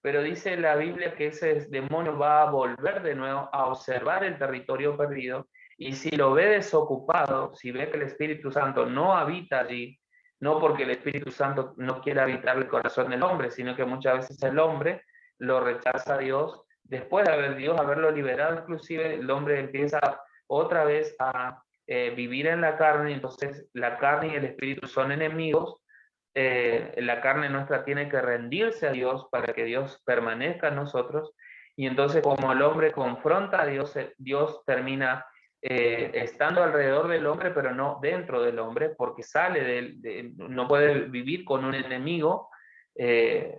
Pero dice la Biblia que ese demonio va a volver de nuevo a observar el territorio perdido y si lo ve desocupado, si ve que el Espíritu Santo no habita allí, no porque el Espíritu Santo no quiera habitar el corazón del hombre, sino que muchas veces el hombre lo rechaza a Dios, después de Dios haberlo liberado, inclusive el hombre empieza otra vez a vivir en la carne, entonces la carne y el espíritu son enemigos, la carne nuestra tiene que rendirse a Dios para que Dios permanezca en nosotros, y entonces como el hombre confronta a Dios, Dios termina estando alrededor del hombre, pero no dentro del hombre, porque sale no puede vivir con un enemigo,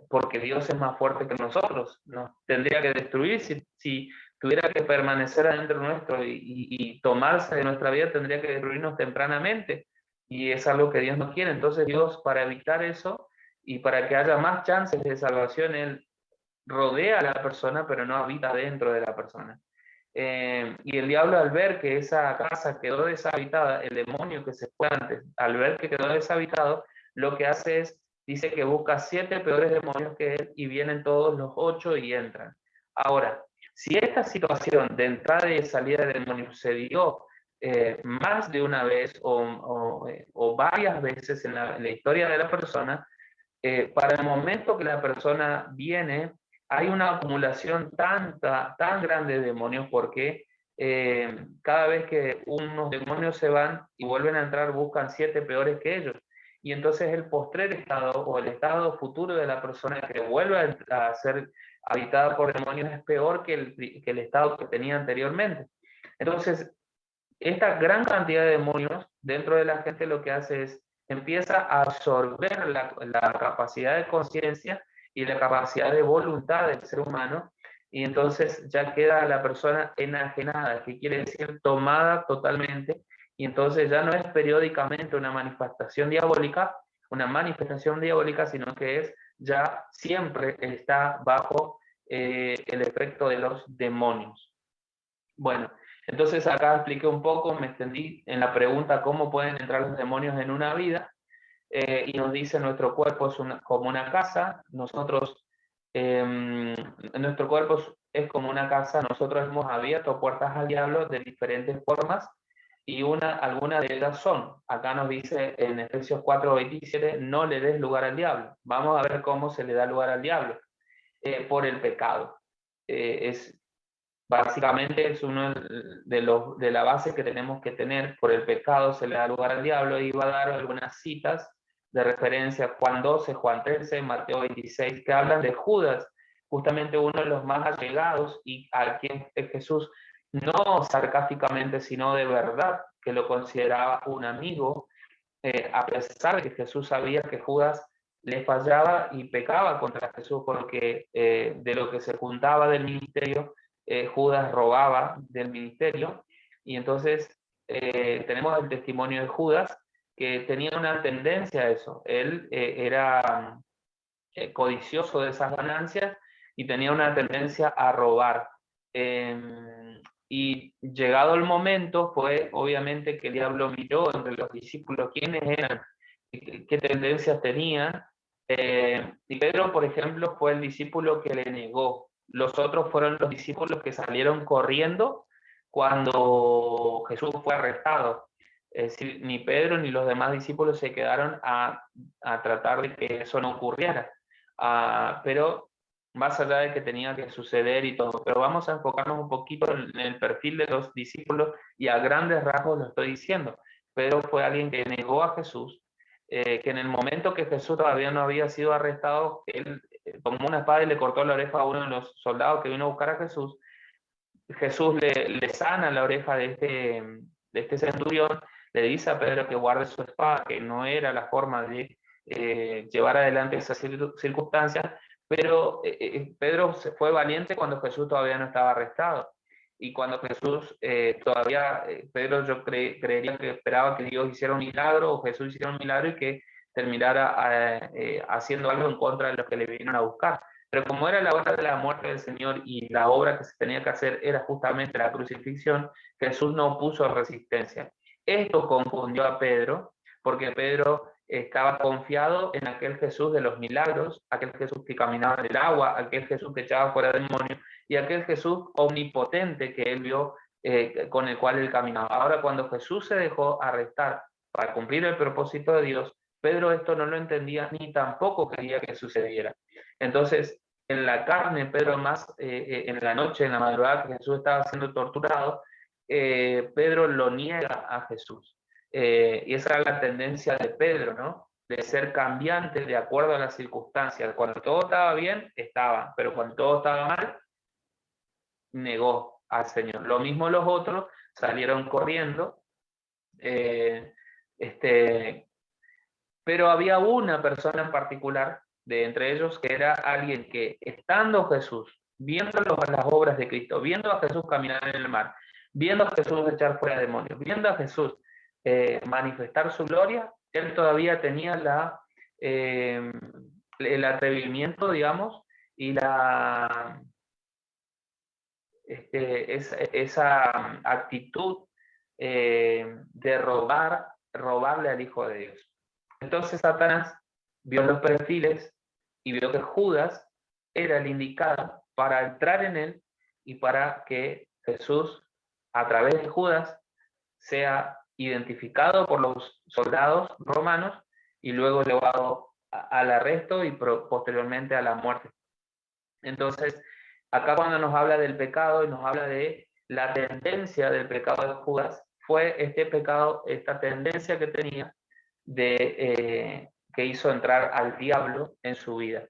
porque Dios es más fuerte que nosotros, nos tendría que destruir si tuviera que permanecer adentro nuestro y tomarse de nuestra vida, tendría que destruirnos tempranamente, y es algo que Dios no quiere. Entonces Dios, para evitar eso y para que haya más chances de salvación, Él rodea a la persona, pero no habita dentro de la persona. Y el diablo, al ver que esa casa quedó deshabitada, el demonio que se fue antes, al ver que quedó deshabitado, lo que hace es, dice que busca 7 peores demonios que él y vienen todos los 8 y entran. Ahora, si esta situación de entrada y salida de demonios se dio más de una vez o varias veces en la historia de la persona, para el momento que la persona viene, hay una acumulación tan grande de demonios porque cada vez que unos demonios se van y vuelven a entrar, buscan 7 peores que ellos. Y entonces el postrer estado o el estado futuro de la persona que vuelve a ser habitada por demonios es peor que el estado que tenía anteriormente. Entonces, esta gran cantidad de demonios dentro de la gente lo que hace es empieza a absorber la capacidad de conciencia y la capacidad de voluntad del ser humano, y entonces ya queda la persona enajenada, que quiere decir tomada totalmente, y entonces ya no es periódicamente una manifestación diabólica, sino que es ya siempre está bajo el efecto de los demonios. Bueno, entonces acá expliqué un poco, me extendí en la pregunta cómo pueden entrar los demonios en una vida, y nos dice nuestro cuerpo es como una casa, nuestro cuerpo es como una casa, nosotros hemos abierto puertas al diablo de diferentes formas, y algunas de ellas son, acá nos dice en Efesios 4:27, no le des lugar al diablo. Vamos a ver cómo se le da lugar al diablo, por el pecado. Básicamente es uno de la base que tenemos que tener. Por el pecado se le da lugar al diablo, y va a dar algunas citas de referencia: Juan 12, Juan 13, Mateo 26, que hablan de Judas, justamente uno de los más allegados y a quien Jesús, no sarcásticamente, sino de verdad, que lo consideraba un amigo, a pesar de que Jesús sabía que Judas le fallaba y pecaba contra Jesús, porque de lo que se juntaba del ministerio, Judas robaba del ministerio. Y entonces tenemos el testimonio de Judas, que tenía una tendencia a eso. Él era codicioso de esas ganancias y tenía una tendencia a robar. Y llegado el momento, fue obviamente que el diablo miró entre los discípulos quiénes eran, qué tendencias tenían. Y Pedro, por ejemplo, fue el discípulo que le negó. Los otros fueron los discípulos que salieron corriendo cuando Jesús fue arrestado. Es decir, ni Pedro ni los demás discípulos se quedaron a tratar de que eso no ocurriera. Pero más allá de que tenía que suceder y todo, pero vamos a enfocarnos un poquito en el perfil de los discípulos y a grandes rasgos lo estoy diciendo. Pedro fue alguien que negó a Jesús, que en el momento que Jesús todavía no había sido arrestado, él tomó una espada y le cortó la oreja a uno de los soldados que vino a buscar a Jesús. Jesús le sana la oreja de este centurión, le dice a Pedro que guarde su espada, que no era la forma de llevar adelante esas circunstancias, pero Pedro se fue valiente cuando Jesús todavía no estaba arrestado. Y cuando Jesús todavía, Pedro yo creería que esperaba que Dios hiciera un milagro o Jesús hiciera un milagro y que terminara haciendo algo en contra de los que le vinieron a buscar. Pero como era la hora de la muerte del Señor y la obra que se tenía que hacer era justamente la crucifixión, Jesús no puso resistencia. Esto confundió a Pedro, porque Pedro estaba confiado en aquel Jesús de los milagros, aquel Jesús que caminaba en el agua, aquel Jesús que echaba fuera demonios y aquel Jesús omnipotente que él vio, con el cual él caminaba. Ahora, cuando Jesús se dejó arrestar para cumplir el propósito de Dios, Pedro esto no lo entendía ni tampoco quería que sucediera. Entonces, en la carne, Pedro más, en la noche, en la madrugada que Jesús estaba siendo torturado, Pedro lo niega a Jesús. Y esa era la tendencia de Pedro, ¿no? De ser cambiante de acuerdo a las circunstancias. Cuando todo estaba bien, estaba, pero cuando todo estaba mal, negó al Señor. Lo mismo los otros salieron corriendo, eh, pero había una persona en particular de entre ellos que era alguien que, estando Jesús, viendo las obras de Cristo, viendo a Jesús caminar en el mar, viendo a Jesús echar fuera demonios, viendo a Jesús manifestar su gloria, él todavía tenía el atrevimiento, digamos, y esa actitud de robarle al Hijo de Dios. Entonces Satanás vio los perfiles y vio que Judas era el indicado para entrar en él y para que Jesús, a través de Judas, sea identificado por los soldados romanos y luego llevado al arresto y posteriormente a la muerte. Entonces, acá cuando nos habla del pecado y nos habla de la tendencia del pecado de Judas, fue este pecado, esta tendencia que tenía que hizo entrar al diablo en su vida.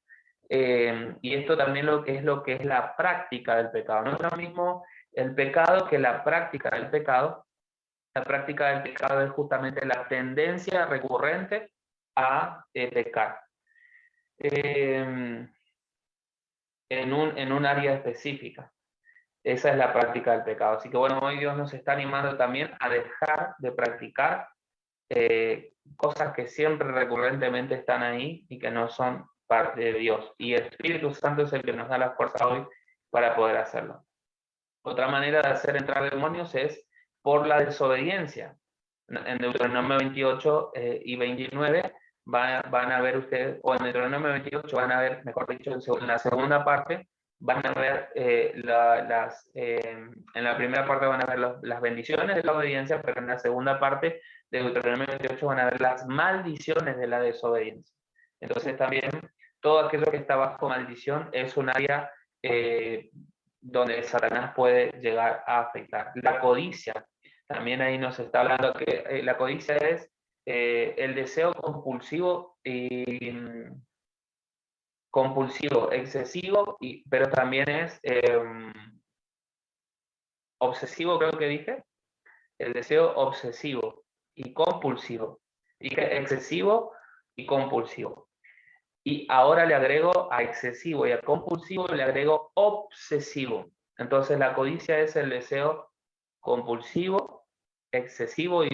Y esto también lo que es la práctica del pecado. No es lo mismo el pecado que la práctica del pecado. La práctica del pecado es justamente la tendencia recurrente a pecar en un área específica. Esa es la práctica del pecado. Así que bueno, hoy Dios nos está animando también a dejar de practicar cosas que siempre recurrentemente están ahí y que no son parte de Dios. Y el Espíritu Santo es el que nos da la fuerza hoy para poder hacerlo. Otra manera de hacer entrar demonios es por la desobediencia. En Deuteronomio 28 y 29 van a ver ustedes, o en Deuteronomio 28 van a ver, mejor dicho, en la segunda parte, van a ver en la primera parte van a ver las bendiciones de la obediencia, pero en la segunda parte de Deuteronomio 28 van a ver las maldiciones de la desobediencia. Entonces también todo aquello que está bajo maldición es un área donde Satanás puede llegar a afectar. La codicia, también ahí nos está hablando que la codicia es el deseo compulsivo, excesivo, pero también es obsesivo, creo que dije, el deseo obsesivo y compulsivo. Dije excesivo y compulsivo. Y ahora le agrego a excesivo y a compulsivo le agrego obsesivo. Entonces la codicia es el deseo compulsivo, excesivo y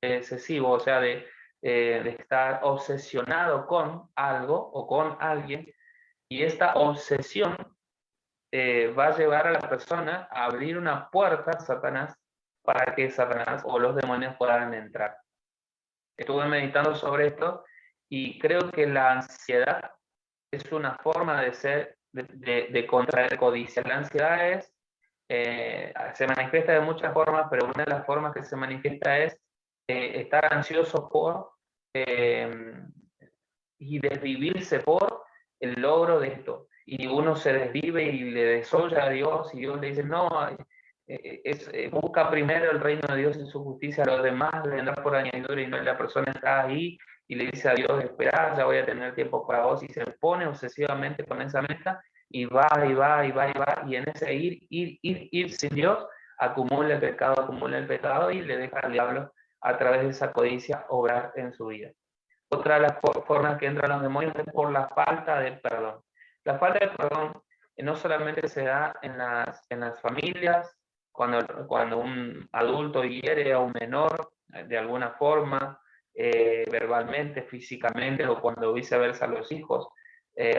excesivo, o sea, de estar obsesionado con algo o con alguien, y esta obsesión va a llevar a la persona a abrir una puerta a Satanás para que Satanás o los demonios puedan entrar. Estuve meditando sobre esto y creo que la ansiedad es una forma de ser, de contraer codicia. La ansiedad es, se manifiesta de muchas formas, pero una de las formas que se manifiesta es estar ansioso por y desvivirse por el logro de esto. Y uno se desvive y le desolla a Dios, y Dios le dice, no, busca primero el reino de Dios y su justicia, a los demás vendrá por añadidura, y no, la persona está ahí y le dice a Dios, espera, ya voy a tener tiempo para vos, y se pone obsesivamente con esa meta, y va, y va, y va, y va, y en ese ir sin Dios, acumula el pecado, y le deja al diablo, a través de esa codicia, obrar en su vida. Otra de las formas que entran los demonios es por la falta de perdón. La falta de perdón no solamente se da en las familias, cuando un adulto hiere a un menor de alguna forma, verbalmente, físicamente, o cuando viceversa los hijos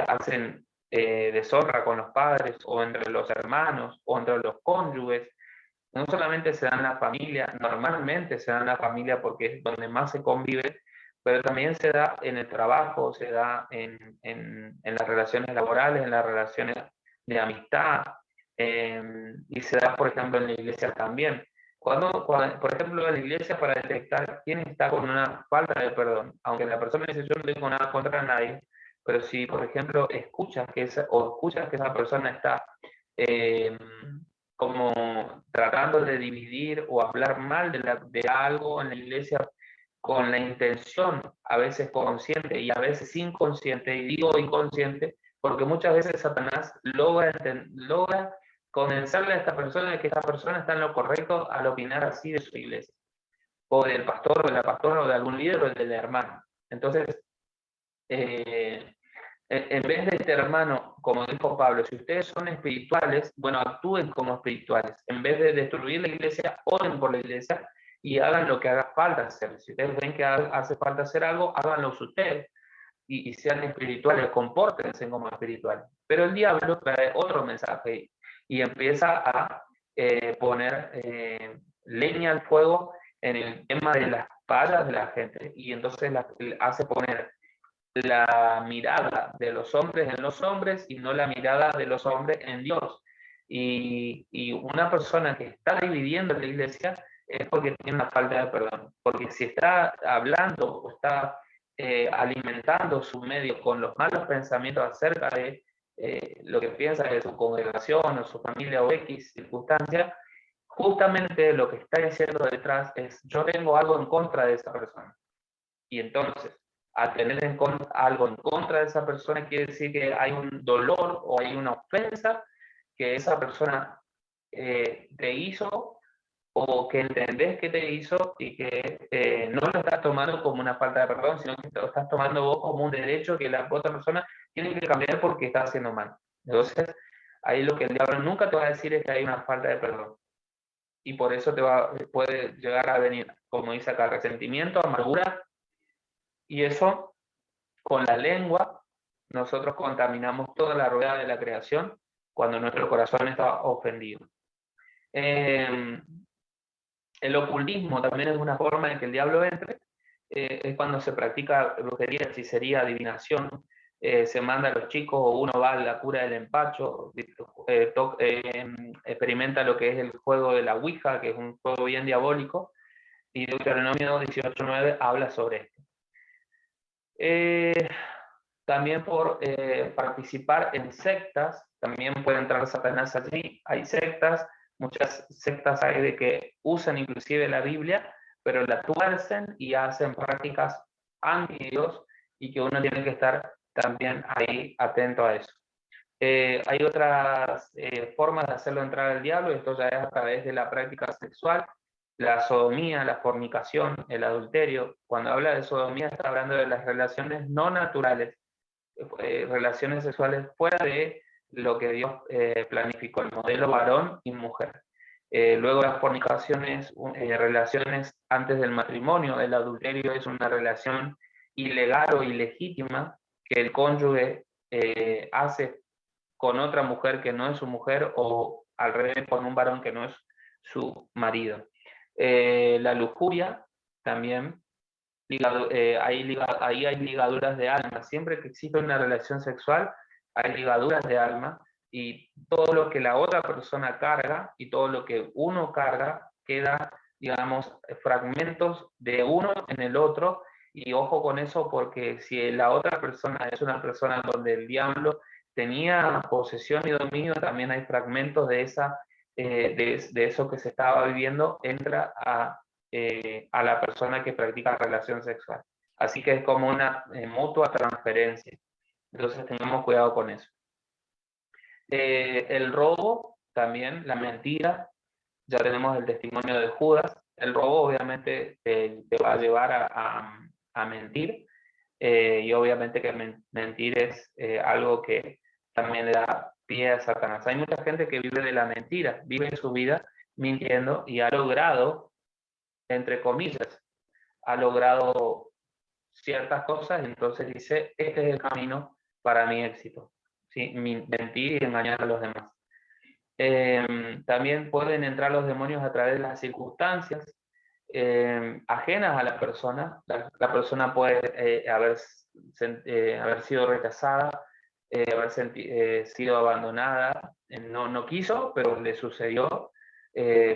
hacen deshonra con los padres, o entre los hermanos, o entre los cónyuges. No solamente se da en la familia, normalmente se da en la familia porque es donde más se convive, pero también se da en el trabajo, se da en las relaciones laborales, en las relaciones de amistad, y se da, por ejemplo, en la iglesia también. Por ejemplo, en la iglesia, para detectar quién está con una falta de perdón, aunque la persona dice, yo no tengo nada contra nadie, pero si, por ejemplo, escuchas que esa persona está eh, como tratando de dividir o hablar mal de algo en la iglesia, con la intención, a veces consciente y a veces inconsciente, y digo inconsciente, porque muchas veces Satanás logra convencerle a esta persona de que esta persona está en lo correcto al opinar así de su iglesia, o del pastor, o de la pastora, o de algún líder, o del hermano. Entonces, en vez de este hermano, como dijo Pablo, si ustedes son espirituales, bueno, actúen como espirituales. En vez de destruir la iglesia, oren por la iglesia y hagan lo que haga falta hacer. Si ustedes ven que hace falta hacer algo, háganlo ustedes y sean espirituales, compórtense como espirituales. Pero el diablo trae otro mensaje y empieza a poner leña al fuego en el tema de las fallas de la gente, y entonces hace poner la mirada de los hombres en los hombres y no la mirada de los hombres en Dios. Y una persona que está dividiendo la iglesia es porque tiene una falta de perdón. Porque si está hablando o está alimentando su medio con los malos pensamientos acerca de lo que piensa de su congregación o su familia o X circunstancia, justamente lo que está diciendo detrás es, yo tengo algo en contra de esa persona. Y entonces, a tener algo en contra de esa persona quiere decir que hay un dolor o hay una ofensa que esa persona te hizo, o que entendés que te hizo, y que no lo estás tomando como una falta de perdón, sino que lo estás tomando vos como un derecho que la otra persona tiene que cambiar porque está haciendo mal. Entonces, ahí lo que el diablo nunca te va a decir es que hay una falta de perdón. Y por eso puede llegar a venir, como dice acá, resentimiento, amargura, y eso, con la lengua, nosotros contaminamos toda la rueda de la creación cuando nuestro corazón está ofendido. El ocultismo también es una forma en que el diablo entre. Es cuando se practica brujería, hechicería, adivinación. Se manda a los chicos, o uno va a la cura del empacho, experimenta lo que es el juego de la Ouija, que es un juego bien diabólico, y Deuteronomio 18:9 habla sobre esto. También por participar en sectas, también puede entrar Satanás allí. Hay sectas, muchas sectas hay de que usan inclusive la Biblia, pero la tuercen y hacen prácticas anti Dios, y que uno tiene que estar también ahí atento a eso. Hay otras formas de hacerlo entrar al diablo, y esto ya es a través de la práctica sexual, la sodomía, la fornicación, el adulterio. Cuando habla de sodomía está hablando de las relaciones no naturales, relaciones sexuales fuera de lo que Dios planificó, el modelo varón y mujer. Luego las fornicaciones, relaciones antes del matrimonio, el adulterio es una relación ilegal o ilegítima que el cónyuge hace con otra mujer que no es su mujer o al revés con un varón que no es su marido. La lujuria también, ahí hay ligaduras de alma. Siempre que existe una relación sexual, hay ligaduras de alma y todo lo que la otra persona carga y todo lo que uno carga queda, digamos, fragmentos de uno en el otro. Y ojo con eso, porque si la otra persona es una persona donde el diablo tenía posesión y dominio, también hay fragmentos de, de eso que se estaba viviendo, entra a la persona que practica relación sexual. Así que es como una mutua transferencia. Entonces tengamos cuidado con eso. El robo también, la mentira, ya tenemos el testimonio de Judas. El robo obviamente te va a llevar a mentir, y obviamente que mentir es algo que también le da pie a Satanás. Hay mucha gente que vive de la mentira, vive su vida mintiendo y ha logrado, entre comillas, ha logrado ciertas cosas, entonces dice, este es el camino para mi éxito, ¿sí? Mentir y engañar a los demás. También pueden entrar los demonios a través de las circunstancias ajenas a la persona. La persona puede haber sido rechazada, sido abandonada, no quiso, pero le sucedió.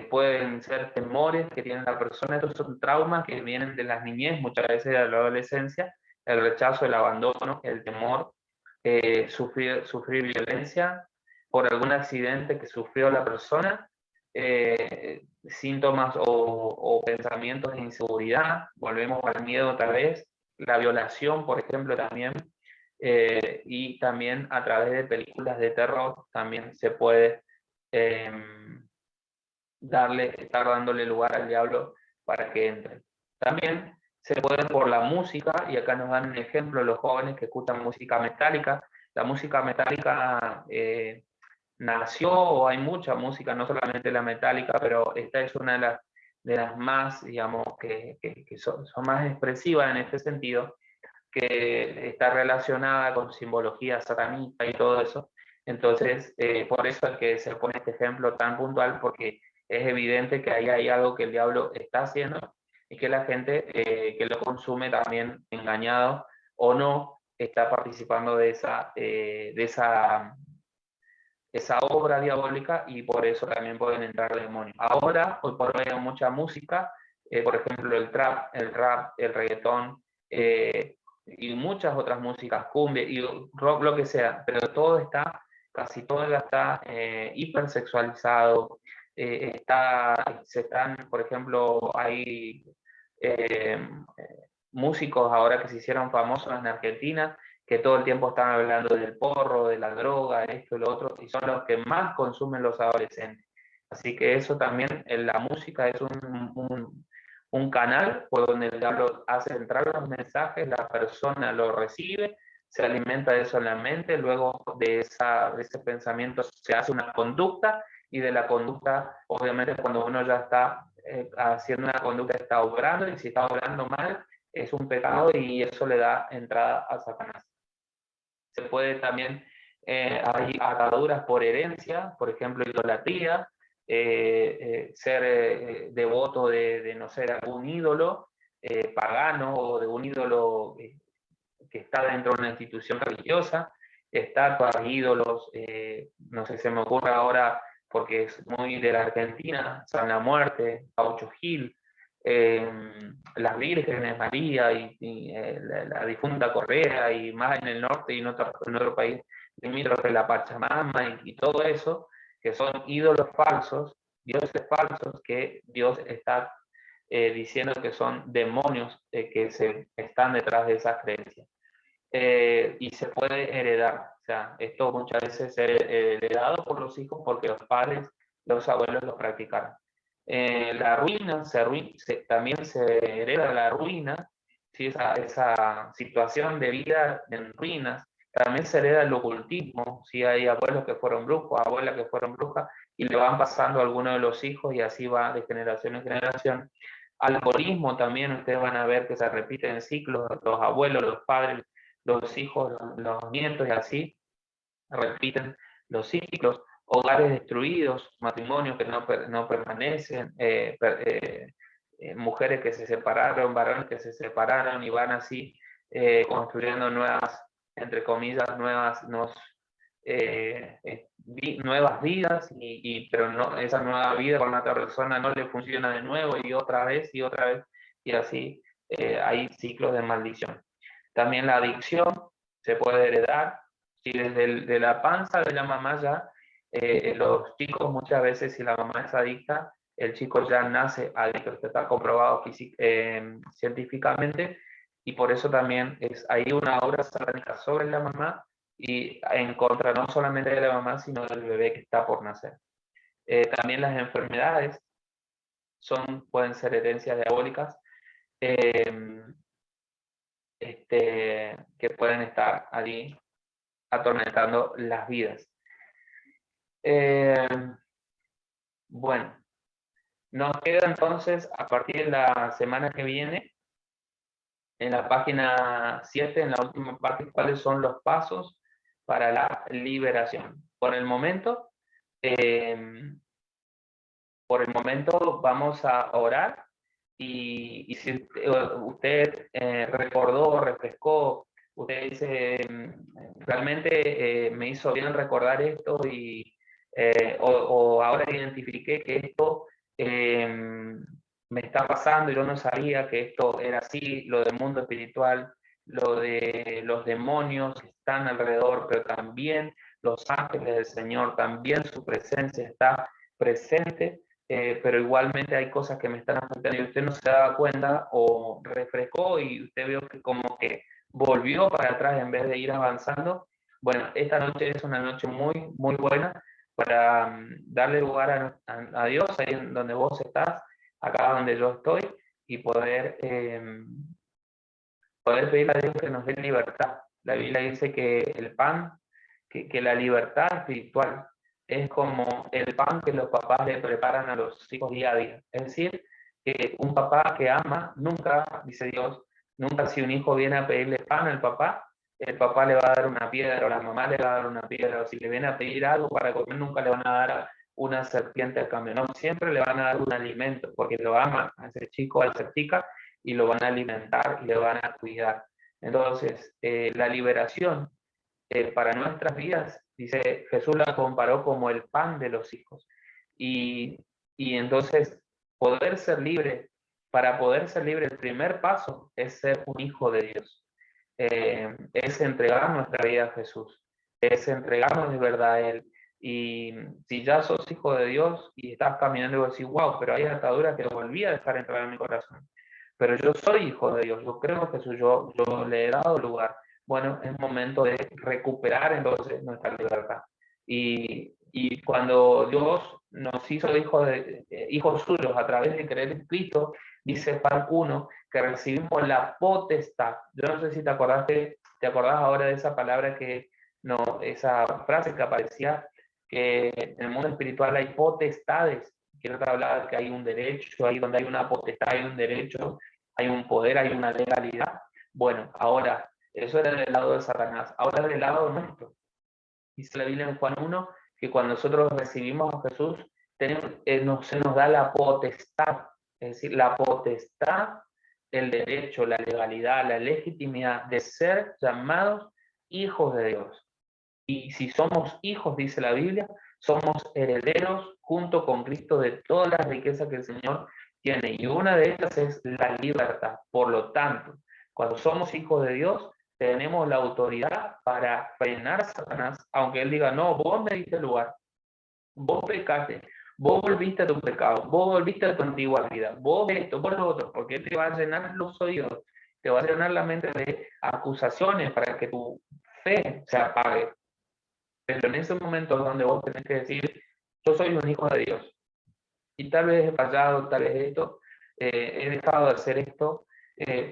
Pueden ser temores que tiene la persona, estos son traumas que vienen de las niñez, muchas veces de la adolescencia, el rechazo, el abandono, el temor, sufrir violencia por algún accidente que sufrió la persona, síntomas o pensamientos de inseguridad, volvemos al miedo otra vez, la violación, por ejemplo, también, y también a través de películas de terror también se puede eh, estar dándole lugar al diablo para que entre. También se puede por la música, y acá nos dan un ejemplo los jóvenes que escuchan música metálica. La música metálica nació, o hay mucha música, no solamente la metálica, pero esta es una de las más, digamos, que son más expresivas en este sentido, que está relacionada con simbología satanista y todo eso. Entonces, por eso es que se pone este ejemplo tan puntual, porque es evidente que ahí hay algo que el diablo está haciendo y que la gente que lo consume también engañado o no está participando de esa obra diabólica, y por eso también pueden entrar demonios. Ahora, hoy por hoy hay mucha música, por ejemplo el trap, el rap, el reggaetón, y muchas otras músicas, cumbia y rock, lo que sea, pero todo está, casi todo ya está hipersexualizado, se están, por ejemplo, hay músicos ahora que se hicieron famosos en Argentina, que todo el tiempo están hablando del porro, de la droga, esto y lo otro, y son los que más consumen los adolescentes. Así que eso también, en la música es un canal por donde el diablo hace entrar los mensajes, la persona lo recibe, se alimenta de eso en la mente, luego de ese pensamiento se hace una conducta, y de la conducta, obviamente cuando uno ya está haciendo una conducta, está obrando, y si está obrando mal, es un pecado y eso le da entrada a Satanás. Se puede también, hay ataduras por herencia, por ejemplo, idolatría, ser devoto de, no ser algún ídolo pagano, o de un ídolo que está dentro de una institución religiosa, estatuas, ídolos, no sé, se me ocurre ahora, porque es muy de la Argentina, San la Muerte, Gaucho Gil, las vírgenes, María la difunta Correa, y más en el norte y en otro país limítrofe, la Pachamama y todo eso, que son ídolos falsos, dioses falsos, que Dios está diciendo que son demonios que están detrás de esas creencias. Y se puede heredar, o sea, esto muchas veces es heredado por los hijos porque los padres, los abuelos lo practicaron. La ruina, también se hereda la ruina, ¿sí? Esa situación de vida en ruinas, También se hereda el ocultismo, si hay abuelos que fueron brujos, abuelas que fueron brujas, y le van pasando a algunos de los hijos y así va de generación en generación. Alcoholismo también, ustedes van a ver que se repiten ciclos, los abuelos, los padres, los hijos, los nietos y así repiten los ciclos. Hogares destruidos, matrimonios que no permanecen, mujeres que se separaron, varones que se separaron y van así construyendo nuevas, entre comillas, nuevas vidas, pero no, esa nueva vida con otra persona no le funciona de nuevo y otra vez y otra vez, y así hay ciclos de maldición. También la adicción se puede heredar, si desde de la panza de la mamá ya, los chicos muchas veces, si la mamá es adicta, el chico ya nace adicto, esto está comprobado científicamente, y por eso también hay una obra satánica sobre la mamá y en contra no solamente de la mamá, sino del bebé que está por nacer. También las enfermedades pueden ser herencias diabólicas, que pueden estar allí atormentando las vidas. Bueno, nos queda entonces, a partir de la semana que viene, en la página 7, en la última parte, cuáles son los pasos para la liberación. Por el momento vamos a orar y si usted recordó, refrescó, usted dice, realmente me hizo bien recordar esto o ahora identifiqué que esto me está pasando y yo no sabía que esto era así, lo del mundo espiritual, lo de los demonios que están alrededor, pero también los ángeles del Señor, también su presencia está presente, pero igualmente hay cosas que me están afectando y usted no se daba cuenta o refrescó y usted vio que como que volvió para atrás en vez de ir avanzando. Bueno, esta noche es una noche muy, muy buena para darle lugar a Dios ahí en donde vos estás, acá donde yo estoy, y poder pedirle a Dios que nos dé libertad. La Biblia dice que el pan, que la libertad espiritual es como el pan que los papás le preparan a los hijos día a día. Es decir, que un papá que ama, nunca, dice Dios, nunca si un hijo viene a pedirle pan al papá, el papá le va a dar una piedra o la mamá le va a dar una piedra, o si le viene a pedir algo para comer, nunca le van a dar una serpiente al cambio, no, siempre le van a dar un alimento, porque lo ama a ese chico, a esa chica, y lo van a alimentar y le van a cuidar. Entonces, la liberación para nuestras vidas, dice, Jesús la comparó como el pan de los hijos. Y entonces, poder ser libre, para poder ser libre, el primer paso es ser un hijo de Dios. Es entregar nuestra vida a Jesús, es entregarnos de verdad a Él. Y si ya sos hijo de Dios y estás caminando y vos decís, wow, pero hay ataduras que volví a dejar entrar en mi corazón. Pero yo soy hijo de Dios, yo creo en Jesús, yo le he dado lugar. Bueno, es momento de recuperar entonces nuestra libertad. Y cuando Dios nos hizo hijos suyos a través de creer en Cristo, dice Juan 1, que recibimos la potestad. Yo no sé si te acordás ahora de esa palabra esa frase que aparecía, que en el mundo espiritual hay potestades. Quiero hablar que hay un derecho, ahí donde hay una potestad, hay un derecho, hay un poder, hay una legalidad. Bueno, ahora, eso era del lado de Satanás, ahora del lado nuestro. Dice la Biblia en Juan 1 que cuando nosotros recibimos a Jesús, se nos da la potestad, es decir, la potestad, el derecho, la legalidad, la legitimidad de ser llamados hijos de Dios. Y si somos hijos, dice la Biblia, somos herederos junto con Cristo de todas las riquezas que el Señor tiene. Y una de ellas es la libertad. Por lo tanto, cuando somos hijos de Dios, tenemos la autoridad para frenar a Satanás, aunque él diga, no, vos me diste lugar, vos pecaste, vos volviste a tu pecado, vos volviste a tu antigua vida, vos esto, vos lo otro, porque te va a llenar los oídos, te va a llenar la mente de acusaciones para que tu fe se apague. Pero en ese momento es donde vos tenés que decir, yo soy un hijo de Dios. Y tal vez he fallado, tal vez he dejado de hacer esto,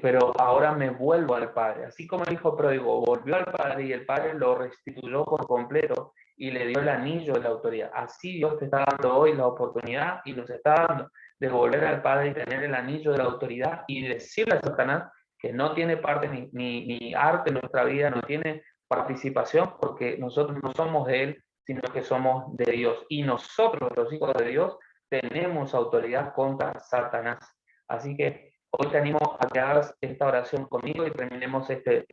pero ahora me vuelvo al Padre. Así como el hijo pródigo volvió al Padre y el Padre lo restituyó por completo y le dio el anillo de la autoridad. Así Dios te está dando hoy la oportunidad y nos está dando de volver al Padre y tener el anillo de la autoridad y decirle a Satanás que no tiene parte ni arte en nuestra vida, no tiene participación, porque nosotros no somos de Él, sino que somos de Dios. Y nosotros, los hijos de Dios, tenemos autoridad contra Satanás. Así que hoy te animo a que hagas esta oración conmigo y terminemos este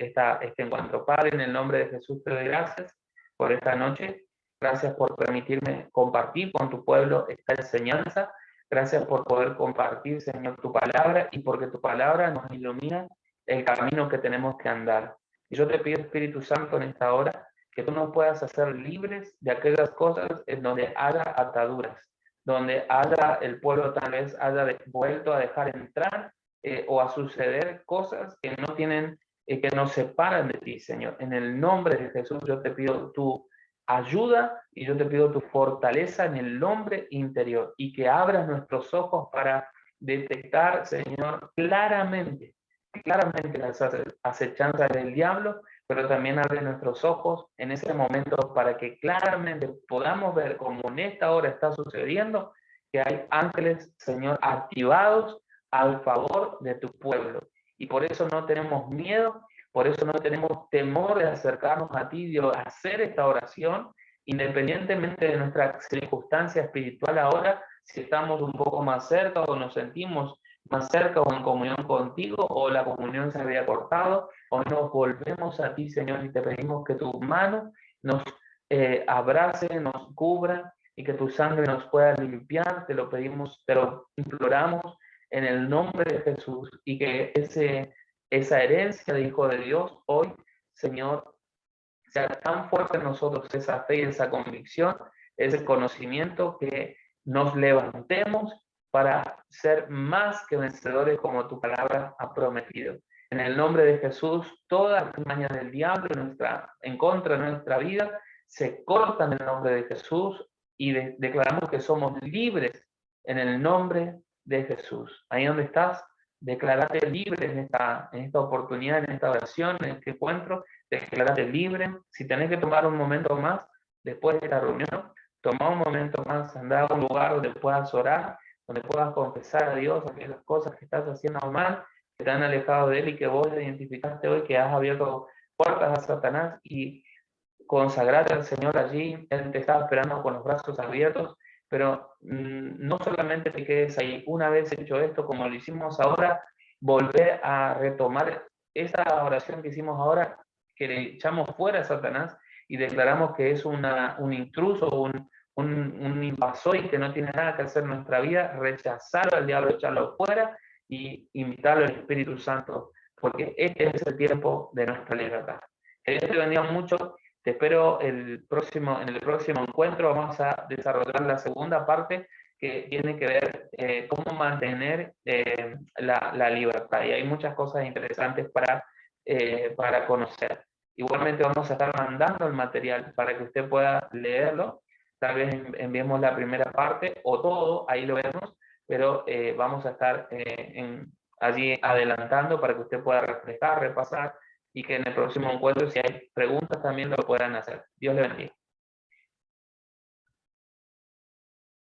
encuentro. Padre, en el nombre de Jesús te doy gracias por esta noche. Gracias por permitirme compartir con tu pueblo esta enseñanza. Gracias por poder compartir, Señor, tu palabra y porque tu palabra nos ilumina el camino que tenemos que andar. Y yo te pido, Espíritu Santo, en esta hora, que tú nos puedas hacer libres de aquellas cosas en donde haya ataduras, donde haya el pueblo tal vez haya vuelto a dejar entrar o a suceder cosas que no tienen, que nos separan de ti, Señor. En el nombre de Jesús yo te pido tu ayuda y yo te pido tu fortaleza en el hombre interior y que abras nuestros ojos para detectar, Señor, claramente las acechanzas del diablo, pero también abre nuestros ojos en ese momento para que claramente podamos ver, como en esta hora está sucediendo, que hay ángeles, Señor, activados al favor de tu pueblo. Y por eso no tenemos miedo, por eso no tenemos temor de acercarnos a ti, Dios, a hacer esta oración, independientemente de nuestra circunstancia espiritual ahora, si estamos un poco más cerca o nos sentimos más cerca o en comunión contigo, o la comunión se había cortado, o nos volvemos a ti, Señor, y te pedimos que tu mano nos abrace, nos cubra, y que tu sangre nos pueda limpiar. Te lo pedimos, te lo imploramos en el nombre de Jesús, y que esa herencia de Hijo de Dios hoy, Señor, sea tan fuerte en nosotros, esa fe y esa convicción, ese conocimiento, que nos levantemos para ser más que vencedores como tu palabra ha prometido. En el nombre de Jesús, todas las mañas del diablo en contra de nuestra vida se cortan en el nombre de Jesús y declaramos que somos libres en el nombre de Jesús. Ahí donde estás, declarate libre en esta oportunidad, en esta oración, en este encuentro. Declarate libre. Si tenés que tomar un momento más después de la reunión, toma un momento más, anda a un lugar donde puedas orar, donde puedas confesar a Dios aquellas cosas que estás haciendo mal, que te han alejado de Él y que vos identificaste hoy que has abierto puertas a Satanás, y consagrarte al Señor allí. Él te está esperando con los brazos abiertos, pero no solamente te quedes ahí. Una vez hecho esto, como lo hicimos ahora, volver a retomar esa oración que hicimos ahora, que le echamos fuera a Satanás y declaramos que es un intruso, un invasor y que no tiene nada que hacer en nuestra vida, rechazarlo al diablo, echarlo fuera y invitarlo al Espíritu Santo, porque este es el tiempo de nuestra libertad. Que Dios te bendiga mucho. Te espero en el próximo encuentro. Vamos a desarrollar la segunda parte, que tiene que ver cómo mantener la libertad. Y hay muchas cosas interesantes para conocer. Igualmente vamos a estar mandando el material para que usted pueda leerlo. Tal vez enviemos la primera parte o todo, ahí lo vemos, pero vamos a estar allí adelantando para que usted pueda refrescar, repasar, y que en el próximo encuentro, si hay preguntas, también lo puedan hacer. Dios le bendiga.